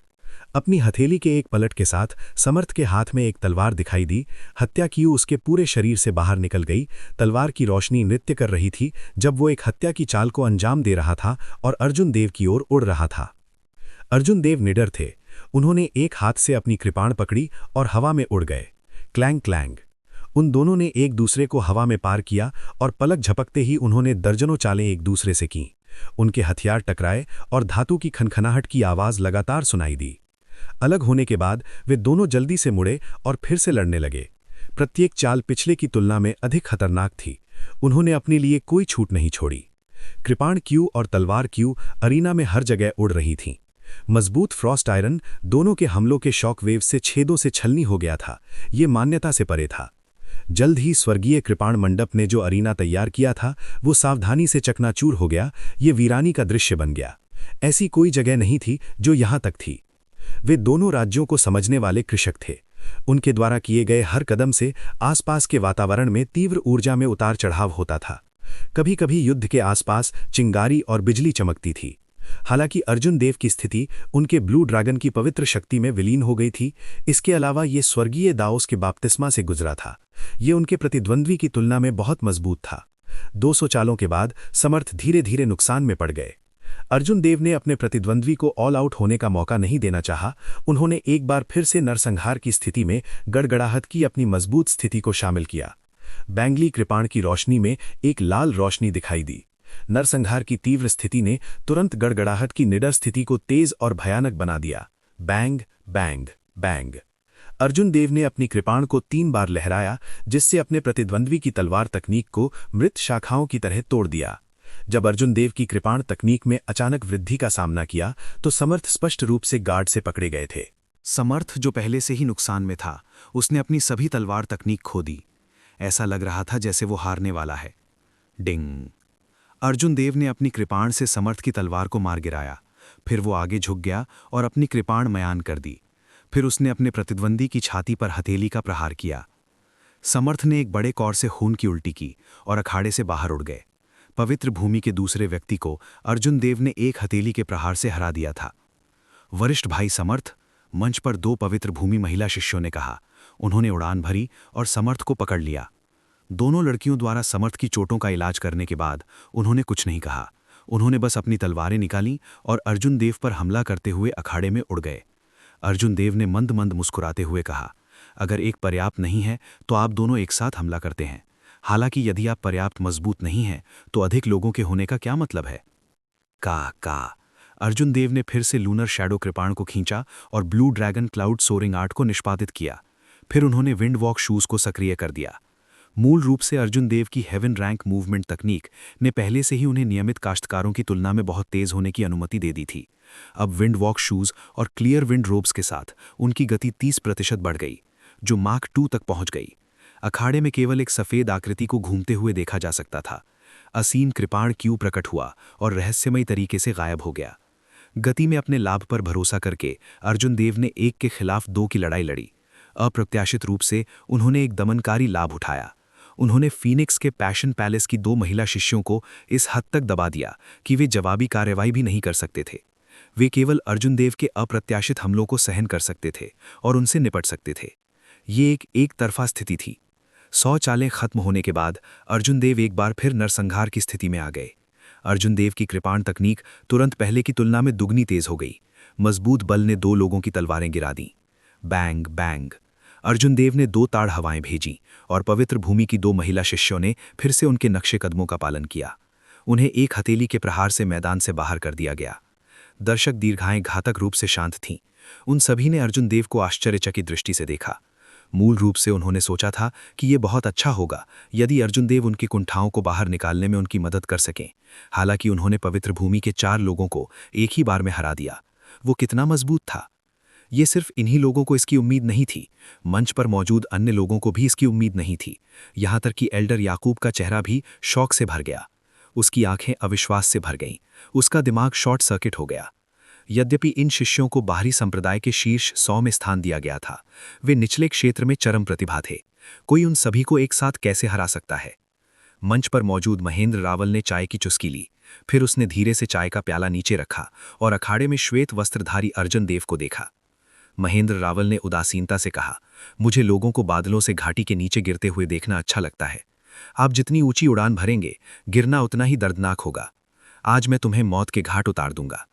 अपनी हथेली के एक पलट के साथ समर्थ के हाथ में एक तलवार दिखाई दी। हत्या की उसके पूरे शरीर से बाहर निकल गई। तलवार की रोशनी नृत्य कर रही थी जब वो एक हत्या की चाल को अंजाम दे रहा था और अर्जुन देव की ओर उड़ रहा था। अर्जुन देव निडर थे। उन्होंने एक हाथ से अपनी कृपाण पकड़ी और हवा में उड़ गए। Clang clang. उन दोनों ने एक दूसरे को हवा में पार किया और पलक झपकते ही उन्होंने दर्जनों चालें एक दूसरे से की। उनके हथियार टकराए और धातु की खनखनाहट की आवाज लगातार सुनाई दी। अलग होने के बाद वे दोनों जल्दी से मुड़े और फिर से लड़ने लगे। प्रत्येक चाल पिछले की तुलना में अधिक खतरनाक थी। उन्होंने अपने लिए कोई छूट नहीं छोड़ी। कृपाण क्यू और तलवार क्यू अरीना में हर जगह उड़ रही थीं। मजबूत फ्रॉस्ट आयरन दोनों के हमलों के शॉक वेव से छेदों से छलनी हो गया था। ये मान्यता से परे था। जल्द ही स्वर्गीय कृपाण मंडप ने जो अरीना तैयार किया था वो सावधानी से चकनाचूर हो गया। ये वीरानी का दृश्य बन गया। ऐसी कोई जगह नहीं थी जो यहां तक थी। वे दोनों राज्यों को समझने वाले कृषक थे। उनके द्वारा किए गए हर कदम से आसपास के वातावरण में तीव्र ऊर्जा में उतार चढ़ाव होता था। कभी कभी युद्ध के आसपास चिंगारी और बिजली चमकती थी। हालांकि अर्जुन देव की स्थिति उनके ब्लू ड्रैगन की पवित्र शक्ति में विलीन हो गई थी। इसके अलावा ये स्वर्गीय दाओस के बाप्तिस्मा से गुजरा था। ये उनके प्रतिद्वंद्वी की तुलना में बहुत मजबूत था। 200 चालों के बाद समर्थ धीरे धीरे नुकसान में पड़ गए। अर्जुन देव ने अपने प्रतिद्वंद्वी को ऑल आउट होने का मौका नहीं देना चाहा। उन्होंने एक बार फिर से नरसंहार की स्थिति में गड़गड़ाहट की अपनी मजबूत स्थिति को शामिल किया। बैंगली कृपाण की रोशनी में एक लाल रोशनी दिखाई दी। नरसंहार की तीव्र स्थिति ने तुरंत गड़गड़ाहट की निडर स्थिति को तेज और भयानक बना दिया। Bang bang bang. Arjun Dev ने अपनी कृपाण को 3 बार लहराया, जिससे अपने प्रतिद्वंद्वी की तलवार तकनीक को मृत शाखाओं की तरह तोड़ दिया। जब अर्जुन देव की कृपाण तकनीक में अचानक वृद्धि का सामना किया तो समर्थ स्पष्ट रूप से गार्ड से पकड़े गए थे। समर्थ, जो पहले से ही नुकसान में था, उसने अपनी सभी तलवार तकनीक खो दी। ऐसा लग रहा था जैसे वो हारने वाला है। डिंग! अर्जुन देव ने अपनी कृपाण से समर्थ की तलवार को मार गिराया। फिर वो आगे झुक गया और अपनी कृपाण मयान कर दी। फिर उसने अपने प्रतिद्वंदी की छाती पर हथेली का प्रहार किया। समर्थ ने एक बड़े कौर से खून की उल्टी की और अखाड़े से बाहर उड़ गए। पवित्र भूमि के दूसरे व्यक्ति को अर्जुन देव ने एक हथेली के प्रहार से हरा दिया था। वरिष्ठ भाई समर्थ, मंच पर दो पवित्र भूमि महिला शिष्यों ने कहा। उन्होंने उड़ान भरी और समर्थ को पकड़ लिया। दोनों लड़कियों द्वारा समर्थ की चोटों का इलाज करने के बाद उन्होंने कुछ नहीं कहा। उन्होंने बस अपनी तलवारें निकाली और अर्जुन देव पर हमला करते हुए अखाड़े में उड़ गए। अर्जुन देव ने मंद मंद मुस्कुराते हुए कहा, अगर एक पर्याप्त नहीं है तो आप दोनों एक साथ हमला करते हैं। हालांकि यदि आप पर्याप्त मजबूत नहीं हैं तो अधिक लोगों के होने का क्या मतलब है? का अर्जुन देव ने फिर से लूनर शैडो कृपाण को खींचा और blue dragon cloud soaring art को निष्पादित किया। फिर उन्होंने विंड वॉक शूज को सक्रिय कर दिया। मूल रूप से अर्जुन देव की हेवन रैंक मूवमेंट तकनीक ने पहले से ही उन्हें नियमित काश्तकारों की तुलना में बहुत तेज होने की अनुमति दे दी थी। अब विंड वॉक शूज और क्लियर विंड रोब्स के साथ उनकी गति 30% बढ़ गई, जो मार्क 2 तक पहुंच गई। अखाड़े में केवल एक सफेद आकृति को घूमते हुए देखा जा सकता था। असीम कृपाण क्यों प्रकट हुआ और रहस्यमयी तरीके से गायब हो गया। गति में अपने लाभ पर भरोसा करके अर्जुन देव ने 1 के खिलाफ 2 की लड़ाई लड़ी। अप्रत्याशित रूप से उन्होंने एक दमनकारी लाभ उठाया। उन्होंने फीनिक्स के पैशन पैलेस की 2 महिला शिष्यों को इस हद तक दबा दिया कि वे जवाबी कार्रवाई भी नहीं कर सकते थे। वे केवल अर्जुन देव के अप्रत्याशित हमलों को सहन कर सकते थे और उनसे निपट सकते थे। ये एक तरफा स्थिति थी। 100 चालें खत्म होने के बाद अर्जुन देव एक बार फिर नरसंहार की स्थिति में आ गए। अर्जुन देव की कृपाण तकनीक तुरंत पहले की तुलना में दुगनी तेज हो गई। मजबूत बल ने 2 लोगों की तलवारें गिरा दी। Bang bang! अर्जुन देव ने 2 ताड़ हवाएं भेजी और पवित्र भूमि की 2 महिला शिष्यों ने फिर से उनके नक्शे कदमों का पालन किया। उन्हें एक हथेली के प्रहार से मैदान से बाहर कर दिया गया। दर्शक दीर्घाएं घातक रूप से शांत थीं। उन सभी ने अर्जुन देव को आश्चर्यचकित दृष्टि से देखा। मूल रूप से उन्होंने सोचा था कि ये बहुत अच्छा होगा यदि अर्जुन देव उनकी कुंठाओं को बाहर निकालने में उनकी मदद कर सकें। हालांकि उन्होंने पवित्र भूमि के 4 लोगों को एक ही बार में हरा दिया। वो कितना मजबूत था! ये सिर्फ इन्हीं लोगों को इसकी उम्मीद नहीं थी, मंच पर मौजूद अन्य लोगों को भी इसकी उम्मीद नहीं थी। यहाँ तक कि एल्डर याकूब का चेहरा भी शौक से भर गया। उसकी आंखें अविश्वास से भर गईं। उसका दिमाग शॉर्ट सर्किट हो गया। यद्यपि इन शिष्यों को बाहरी संप्रदाय के शीर्ष 100 में स्थान दिया गया था, वे निचले क्षेत्र में चरम प्रतिभा थे। कोई उन सभी को एक साथ कैसे हरा सकता है? मंच पर मौजूद महेंद्र रावल ने चाय की चुस्की ली। फिर उसने धीरे से चाय का प्याला नीचे रखा और अखाड़े में श्वेत वस्त्रधारी अर्जुन देव को देखा। महेंद्र रावल ने उदासीनता से कहा, मुझे लोगों को बादलों से घाटी के नीचे गिरते हुए देखना अच्छा लगता है। आप जितनी ऊंची उड़ान भरेंगे, गिरना उतना ही दर्दनाक होगा। आज मैं तुम्हें मौत के घाट उतार दूंगा।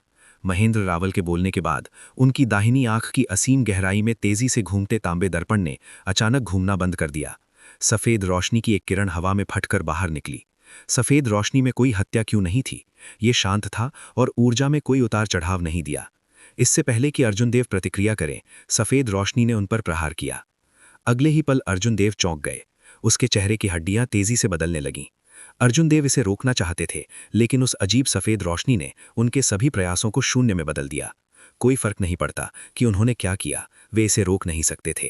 महेंद्र रावल के बोलने के बाद उनकी दाहिनी आंख की असीम गहराई में तेजी से घूमते तांबे दर्पण ने अचानक घूमना बंद कर दिया। सफेद रोशनी की एक किरण हवा में फटकर बाहर निकली। सफेद रोशनी में कोई हत्या क्यों नहीं थी। ये शांत था और ऊर्जा में कोई उतार चढ़ाव नहीं दिया। इससे पहले कि अर्जुन देव प्रतिक्रिया करें, सफेद रोशनी ने उन पर प्रहार किया। अगले ही पल अर्जुन देव चौंक गए। उसके चेहरे की हड्डियां तेजी से बदलने लगीं। अर्जुन देव इसे रोकना चाहते थे, लेकिन उस अजीब सफेद रोशनी ने उनके सभी प्रयासों को शून्य में बदल दिया। कोई फर्क नहीं पड़ता कि उन्होंने क्या किया, वे इसे रोक नहीं सकते थे।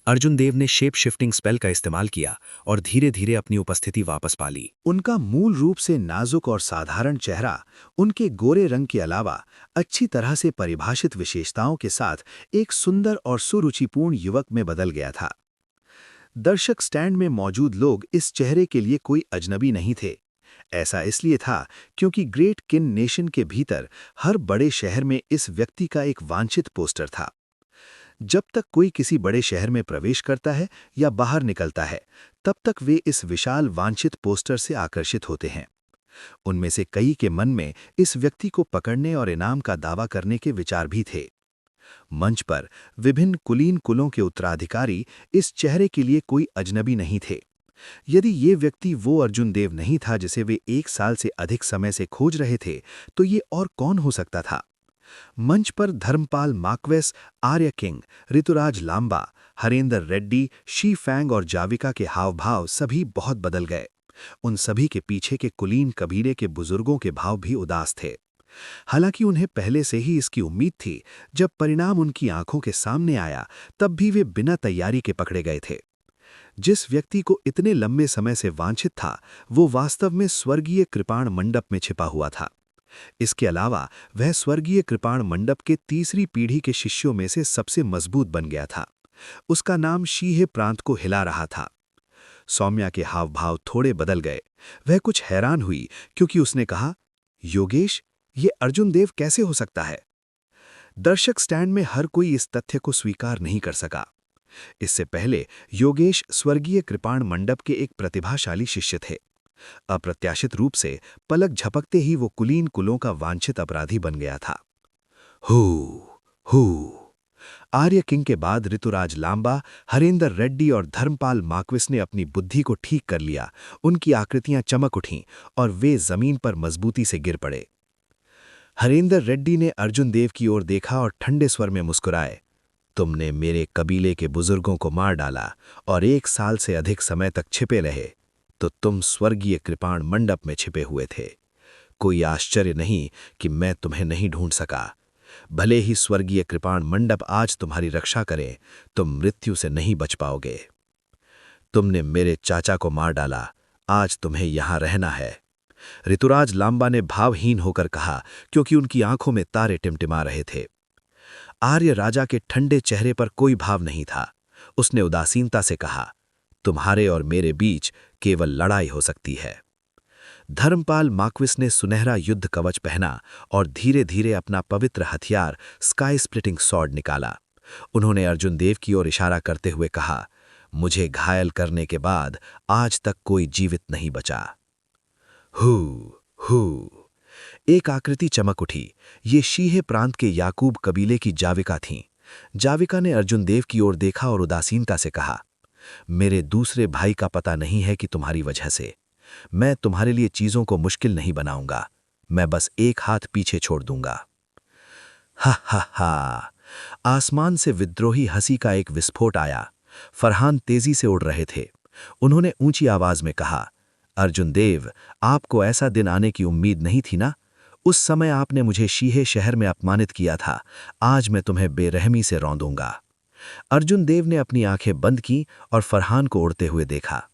अर्जुन देव ने शेप शिफ्टिंग स्पेल का इस्तेमाल किया और धीरे धीरे अपनी उपस्थिति वापस पा ली। उनका मूल रूप से नाजुक और साधारण चेहरा उनके गोरे रंग के अलावा अच्छी तरह से परिभाषित विशेषताओं के साथ एक सुंदर और सुरुचिपूर्ण युवक में बदल गया था। दर्शक स्टैंड में मौजूद लोग इस चेहरे के लिए कोई अजनबी नहीं थे। ऐसा इसलिए था क्योंकि ग्रेट किन नेशन के भीतर हर बड़े शहर में इस व्यक्ति का एक वांछित पोस्टर था। जब तक कोई किसी बड़े शहर में प्रवेश करता है या बाहर निकलता है, तब तक वे इस विशाल वांछित पोस्टर से आकर्षित होते हैं। उनमें से कई के मन में इस व्यक्ति को पकड़ने और इनाम का दावा करने के विचार भी थे। मंच पर विभिन्न कुलीन कुलों के उत्तराधिकारी इस चेहरे के लिए कोई अजनबी नहीं थे। यदि ये व्यक्ति वो अर्जुन देव नहीं था जिसे वे 1 साल से अधिक समय से खोज रहे थे, तो ये और कौन हो सकता था? मंच पर Dharmpal Marquez, Arya King, Rituraj Lamba, Harendra Reddy, Shi Fang और जाविका के हाव भाव सभी बहुत बदल गए। उन सभी के पीछे के कुलीन कबीले के बुजुर्गों के भाव भी उदास थे। हालांकि उन्हें पहले से ही इसकी उम्मीद थी, जब परिणाम उनकी आंखों के सामने आया तब भी वे बिना तैयारी के पकड़े गए थे। जिस व्यक्ति को इतने लंबे समय से वांछित था, वो वास्तव में स्वर्गीय कृपाण मंडप में छिपा हुआ था। इसके अलावा वह स्वर्गीय कृपाण मंडप के तीसरी पीढ़ी के शिष्यों में से सबसे मजबूत बन गया था। उसका नाम शीहे प्रांत को हिला रहा था। सौम्या के हाव भाव थोड़े बदल गए। वह कुछ हैरान हुई क्योंकि उसने कहा, योगेश, ये अर्जुन देव कैसे हो सकता है? दर्शक स्टैंड में हर कोई इस तथ्य को स्वीकार नहीं कर सका। इससे पहले योगेश स्वर्गीय कृपाण मंडप के एक प्रतिभाशाली शिष्य थे। अप्रत्याशित रूप से पलक झपकते ही वो कुलीन कुलों का वांछित अपराधी बन गया था। हू आर्य किंग के बाद ऋतुराज लांबा, हरेंद्र रेड्डी और धर्मपाल माकविस ने अपनी बुद्धि को ठीक कर लिया। उनकी आकृतियां चमक उठीं और वे जमीन पर मजबूती से गिर पड़े। हरेंद्र रेड्डी ने अर्जुन देव की ओर देखा और ठंडे स्वर में मुस्कुराए, तुमने मेरे कबीले के बुजुर्गों को मार डाला और 1 साल से अधिक समय तक छिपे रहे, तो तुम स्वर्गीय कृपाण मंडप में छिपे हुए थे। कोई आश्चर्य नहीं कि मैं तुम्हें नहीं ढूंढ सका। भले ही स्वर्गीय कृपाण मंडप आज तुम्हारी रक्षा करे, तुम मृत्यु से नहीं बच पाओगे। तुमने मेरे चाचा को मार डाला, आज तुम्हें यहां रहना है। ऋतुराज लांबा ने भावहीन होकर कहा, क्योंकि उनकी आंखों में तारे टिमटिमा रहे थे। आर्य राजा के ठंडे चेहरे पर कोई भाव नहीं था। उसने उदासीनता से कहा, तुम्हारे और मेरे बीच केवल लड़ाई हो सकती है। धर्मपाल माकविस ने सुनहरा युद्ध कवच पहना और धीरे धीरे अपना पवित्र हथियार स्काई स्प्लिटिंग सॉर्ड निकाला। उन्होंने अर्जुन देव की ओर इशारा करते हुए कहा, मुझे घायल करने के बाद आज तक कोई जीवित नहीं बचा। हू एक आकृति चमक उठी। ये शीहे प्रांत के याकूब कबीले की जाविका थीं। जाविका ने अर्जुन देव की ओर देखा और उदासीनता से कहा, मेरे दूसरे भाई का पता नहीं है कि तुम्हारी वजह से मैं तुम्हारे लिए चीजों को मुश्किल नहीं बनाऊंगा। मैं बस एक हाथ पीछे छोड़ दूंगा। हा। आसमान से विद्रोही हंसी का एक विस्फोट आया। फरहान तेजी से उड़ रहे थे। उन्होंने ऊंची आवाज में कहा, अर्जुन देव, आपको ऐसा दिन आने की उम्मीद नहीं थी ना? उस समय आपने मुझे शीहे शहर में अपमानित किया था। आज मैं तुम्हें बेरहमी से रौंदूंगा। अर्जुन देव ने अपनी आंखें बंद की और फरहान को उड़ते हुए देखा।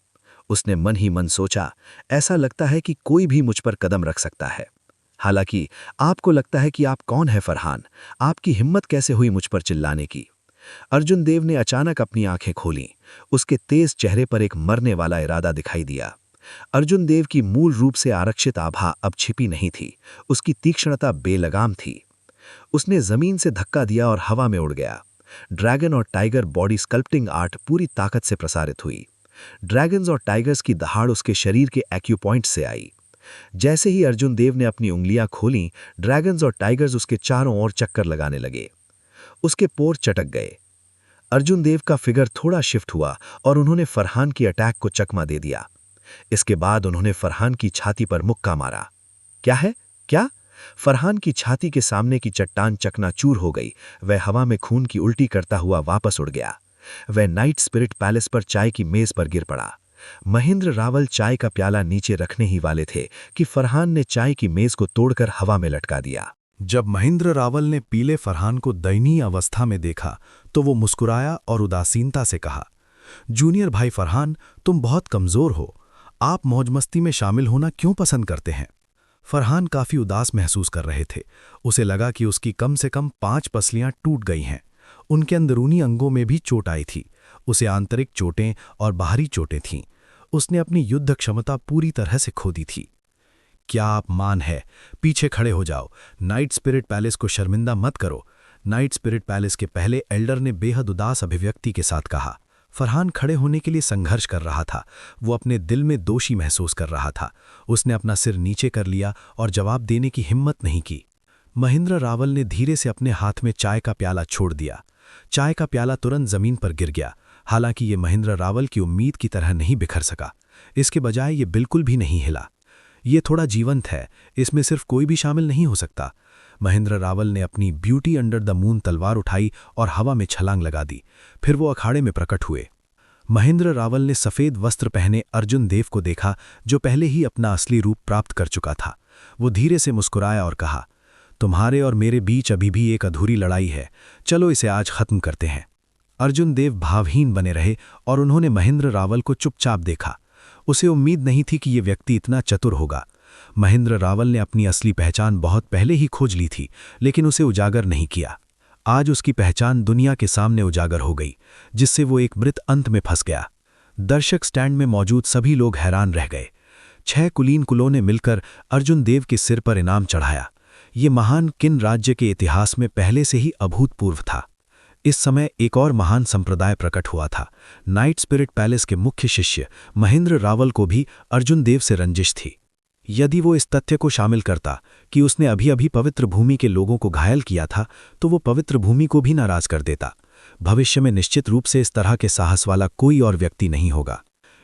उसने मन ही मन सोचा, ऐसा लगता है कि कोई भी मुझ पर कदम रख सकता है। हालांकि आपको लगता है कि आप कौन है फरहान? आपकी हिम्मत कैसे हुई मुझ पर चिल्लाने की? अर्जुन देव ने अचानक अपनी आंखें खोलीं। उसके तेज चेहरे पर एक मरने वाला इरादा दिखाई दिया। अर्जुन देव की मूल रूप से आरक्षित आभा अब छिपी नहीं थी। उसकी तीक्ष्णता बेलगाम थी। उसने जमीन से धक्का दिया और हवा में उड़ गया। ड्रैगन और टाइगर बॉडी स्कल्प्टिंग आर्ट पूरी ताकत से प्रसारित हुई। ड्रैगन्स और टाइगर्स की दहाड़ उसके शरीर के एक्यूपॉइंट से आई। जैसे ही अर्जुन देव ने अपनी उंगलियां खोलीं, ड्रैगन्स और टाइगर्स उसके चारों ओर चक्कर लगाने लगे। उसके पोर चटक गए। अर्जुन देव का फिगर थोड़ा शिफ्ट हुआ और उन्होंने फरहान की अटैक को चकमा दे दिया। इसके बाद उन्होंने फरहान की छाती पर मुक्का मारा। क्या है? क्या? फरहान की छाती के सामने की चट्टान चकनाचूर हो गई। वह हवा में खून की उल्टी करता हुआ वापस उड़ गया। वह नाइट स्पिरिट पैलेस पर चाय की मेज पर गिर पड़ा। महेंद्र रावल चाय का प्याला नीचे रखने ही वाले थे कि फरहान ने चाय की मेज को तोड़कर हवा में लटका दिया। जब महेंद्र रावल ने पीले फरहान को दयनीय अवस्था में देखा तो वो मुस्कुराया और उदासीनता से कहा, जूनियर भाई फरहान, तुम बहुत कमजोर हो। आप मौजमस्ती में शामिल होना क्यों पसंद करते हैं? फरहान काफी उदास महसूस कर रहे थे। उसे लगा कि उसकी कम से कम 5 पसलियां टूट गई हैं। उनके अंदरूनी अंगों में भी चोट आई थी। उसे आंतरिक चोटें और बाहरी चोटें थीं। उसने अपनी युद्ध क्षमता पूरी तरह से खो दी थी। क्या आप मान है? पीछे खड़े हो जाओ। नाइट स्पिरिट पैलेस को शर्मिंदा मत करो। नाइट स्पिरिट पैलेस के पहले एल्डर ने बेहद उदास अभिव्यक्ति के साथ कहा। फरहान खड़े होने के लिए संघर्ष कर रहा था। वो अपने दिल में दोषी महसूस कर रहा था। उसने अपना सिर नीचे कर लिया और जवाब देने की हिम्मत नहीं की। महेंद्र रावल ने धीरे से अपने हाथ में चाय का प्याला छोड़ दिया। चाय का प्याला तुरंत जमीन पर गिर गया। हालांकि ये महेंद्र रावल की उम्मीद की तरह नहीं बिखर सका। इसके बजाय ये बिल्कुल भी नहीं हिला। ये थोड़ा जीवंत है। इसमें सिर्फ कोई भी शामिल नहीं हो सकता। महेंद्र रावल ने अपनी ब्यूटी अंडर द मून तलवार उठाई और हवा में छलांग लगा दी। फिर वो अखाड़े में प्रकट हुए। महेंद्र रावल ने सफेद वस्त्र पहने अर्जुन देव को देखा, जो पहले ही अपना असली रूप प्राप्त कर चुका था। वो धीरे से मुस्कुराया और कहा, तुम्हारे और मेरे बीच अभी भी एक अधूरी लड़ाई है, चलो इसे आज खत्म करते हैं। अर्जुन देव भावहीन बने रहे और उन्होंने महेंद्र रावल को चुपचाप देखा। उसे उम्मीद नहीं थी कि ये व्यक्ति इतना चतुर होगा। महेंद्र रावल ने अपनी असली पहचान बहुत पहले ही खोज ली थी, लेकिन उसे उजागर नहीं किया। आज उसकी पहचान दुनिया के सामने उजागर हो गई, जिससे वो एक मृत अंत में फंस गया। दर्शक स्टैंड में मौजूद सभी लोग हैरान रह गए। 6 कुलीन कुलों ने मिलकर अर्जुन देव के सिर पर इनाम चढ़ाया। ये महान किन राज्य के इतिहास में पहले से ही अभूतपूर्व था। इस समय एक और महान संप्रदाय प्रकट हुआ था। नाइट स्पिरिट पैलेस के मुख्य शिष्य महेंद्र रावल को भी अर्जुन देव से रंजिश थी। यदि वो इस तथ्य को शामिल करता कि उसने अभी अभी पवित्र भूमि के लोगों को घायल किया था, तो वो पवित्र भूमि को भी नाराज कर देता। भविष्य में निश्चित रूप से इस तरह के साहस वाला कोई और व्यक्ति नहीं होगा।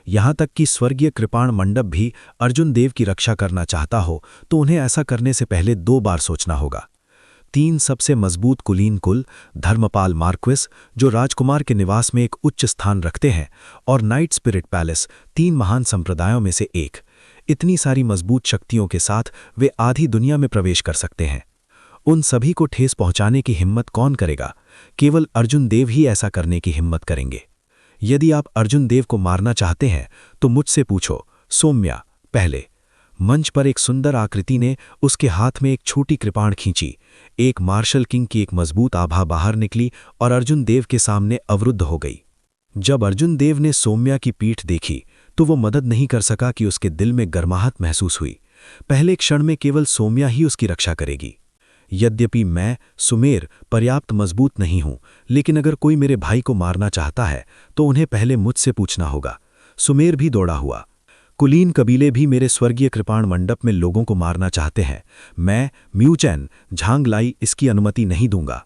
यहाँ तक कि स्वर्गीय कृपाण मंडप भी अर्जुन देव की रक्षा करना चाहता हो तो उन्हें ऐसा करने से पहले 2 बार सोचना होगा। 3 सबसे मजबूत कुलीन कुल, धर्मपाल मार्क्विस जो राजकुमार के निवास में एक उच्च स्थान रखते हैं, और नाइट स्पिरिट पैलेस 3 महान संप्रदायों में से एक। इतनी सारी मजबूत शक्तियों के साथ वे आधी दुनिया में प्रवेश कर सकते हैं। उन सभी को ठेस पहुंचाने की हिम्मत कौन करेगा? केवल अर्जुन देव ही ऐसा करने की हिम्मत करेंगे। यदि आप अर्जुन देव को मारना चाहते हैं तो मुझसे पूछो, सौम्या। पहले मंच पर एक सुंदर आकृति ने उसके हाथ में एक छोटी कृपाण खींची। एक मार्शल किंग की एक मजबूत आभा बाहर निकली और अर्जुन देव के सामने अवरुद्ध हो गई। जब अर्जुन देव ने सौम्या की पीठ देखी तो वो मदद नहीं कर सका कि उसके दिल में गर्माहट महसूस हुई। पहले क्षण में केवल सौम्या ही उसकी रक्षा करेगी। यद्यपि मैं, सुमेर, पर्याप्त मजबूत नहीं हूं, लेकिन अगर कोई मेरे भाई को मारना चाहता है तो उन्हें पहले मुझसे पूछना होगा। सुमेर भी दौड़ा हुआ। कुलीन कबीले भी मेरे स्वर्गीय कृपाण मंडप में लोगों को मारना चाहते हैं। मैं, म्यूचैन, झांगलाई इसकी अनुमति नहीं दूंगा।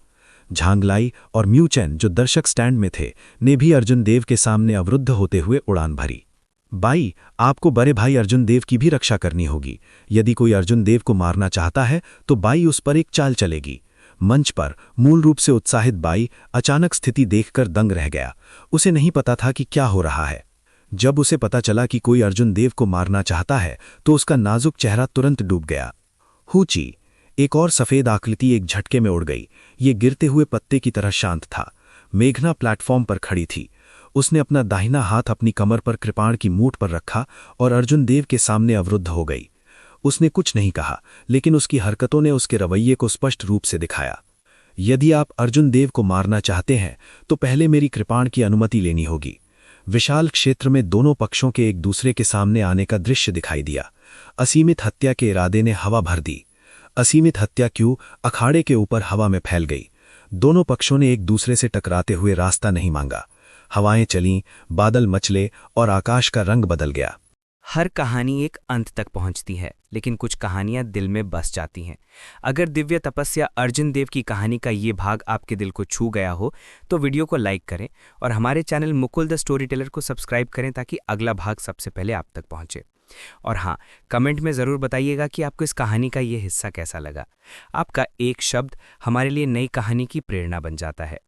झांगलाई और म्यूचैन जो दर्शक स्टैंड में थे ने भी अर्जुन देव के सामने अवरुद्ध होते हुए उड़ान भरी। बाई, आपको बड़े भाई अर्जुन देव की भी रक्षा करनी होगी। यदि कोई अर्जुन देव को मारना चाहता है तो बाई उस पर एक चाल चलेगी। मंच पर मूल रूप से उत्साहित बाई अचानक स्थिति देखकर दंग रह गया। उसे नहीं पता था कि क्या हो रहा है। जब उसे पता चला कि कोई अर्जुन देव को मारना चाहता है तो उसका नाजुक चेहरा तुरंत डूब गया। हूची, एक और सफेद आकृति एक झटके में उड़ गई। ये गिरते हुए पत्ते की तरह शांत था। मेघना प्लेटफॉर्म पर खड़ी थी। उसने अपना दाहिना हाथ अपनी कमर पर कृपाण की मूठ पर रखा और अर्जुन देव के सामने अवरुद्ध हो गई। उसने कुछ नहीं कहा, लेकिन उसकी हरकतों ने उसके रवैये को स्पष्ट रूप से दिखाया। यदि आप अर्जुन देव को मारना चाहते हैं तो पहले मेरी कृपाण की अनुमति लेनी होगी। विशाल क्षेत्र में दोनों पक्षों के एक दूसरे के सामने आने का दृश्य दिखाई दिया। असीमित हत्या के इरादे ने हवा भर दी। असीमित हत्या क्यों अखाड़े के ऊपर हवा में फैल गई। दोनों पक्षों ने एक दूसरे से टकराते हुए रास्ता नहीं मांगा। हवाएं चलीं, बादल मचले और आकाश का रंग बदल गया। हर कहानी एक अंत तक पहुंचती है, लेकिन कुछ कहानियां दिल में बस जाती हैं। अगर दिव्य तपस्या अर्जुन देव की कहानी का ये भाग आपके दिल को छू गया हो तो वीडियो को लाइक करें और हमारे channel Mukul the story teller को सब्सक्राइब करें ताकि अगला भाग सबसे पहले आप तक पहुंचे। और हाँ, कमेंट में ज़रूर बताइएगा कि आपको इस कहानी का ये हिस्सा कैसा लगा। आपका एक शब्द हमारे लिए नई कहानी की प्रेरणा बन जाता है।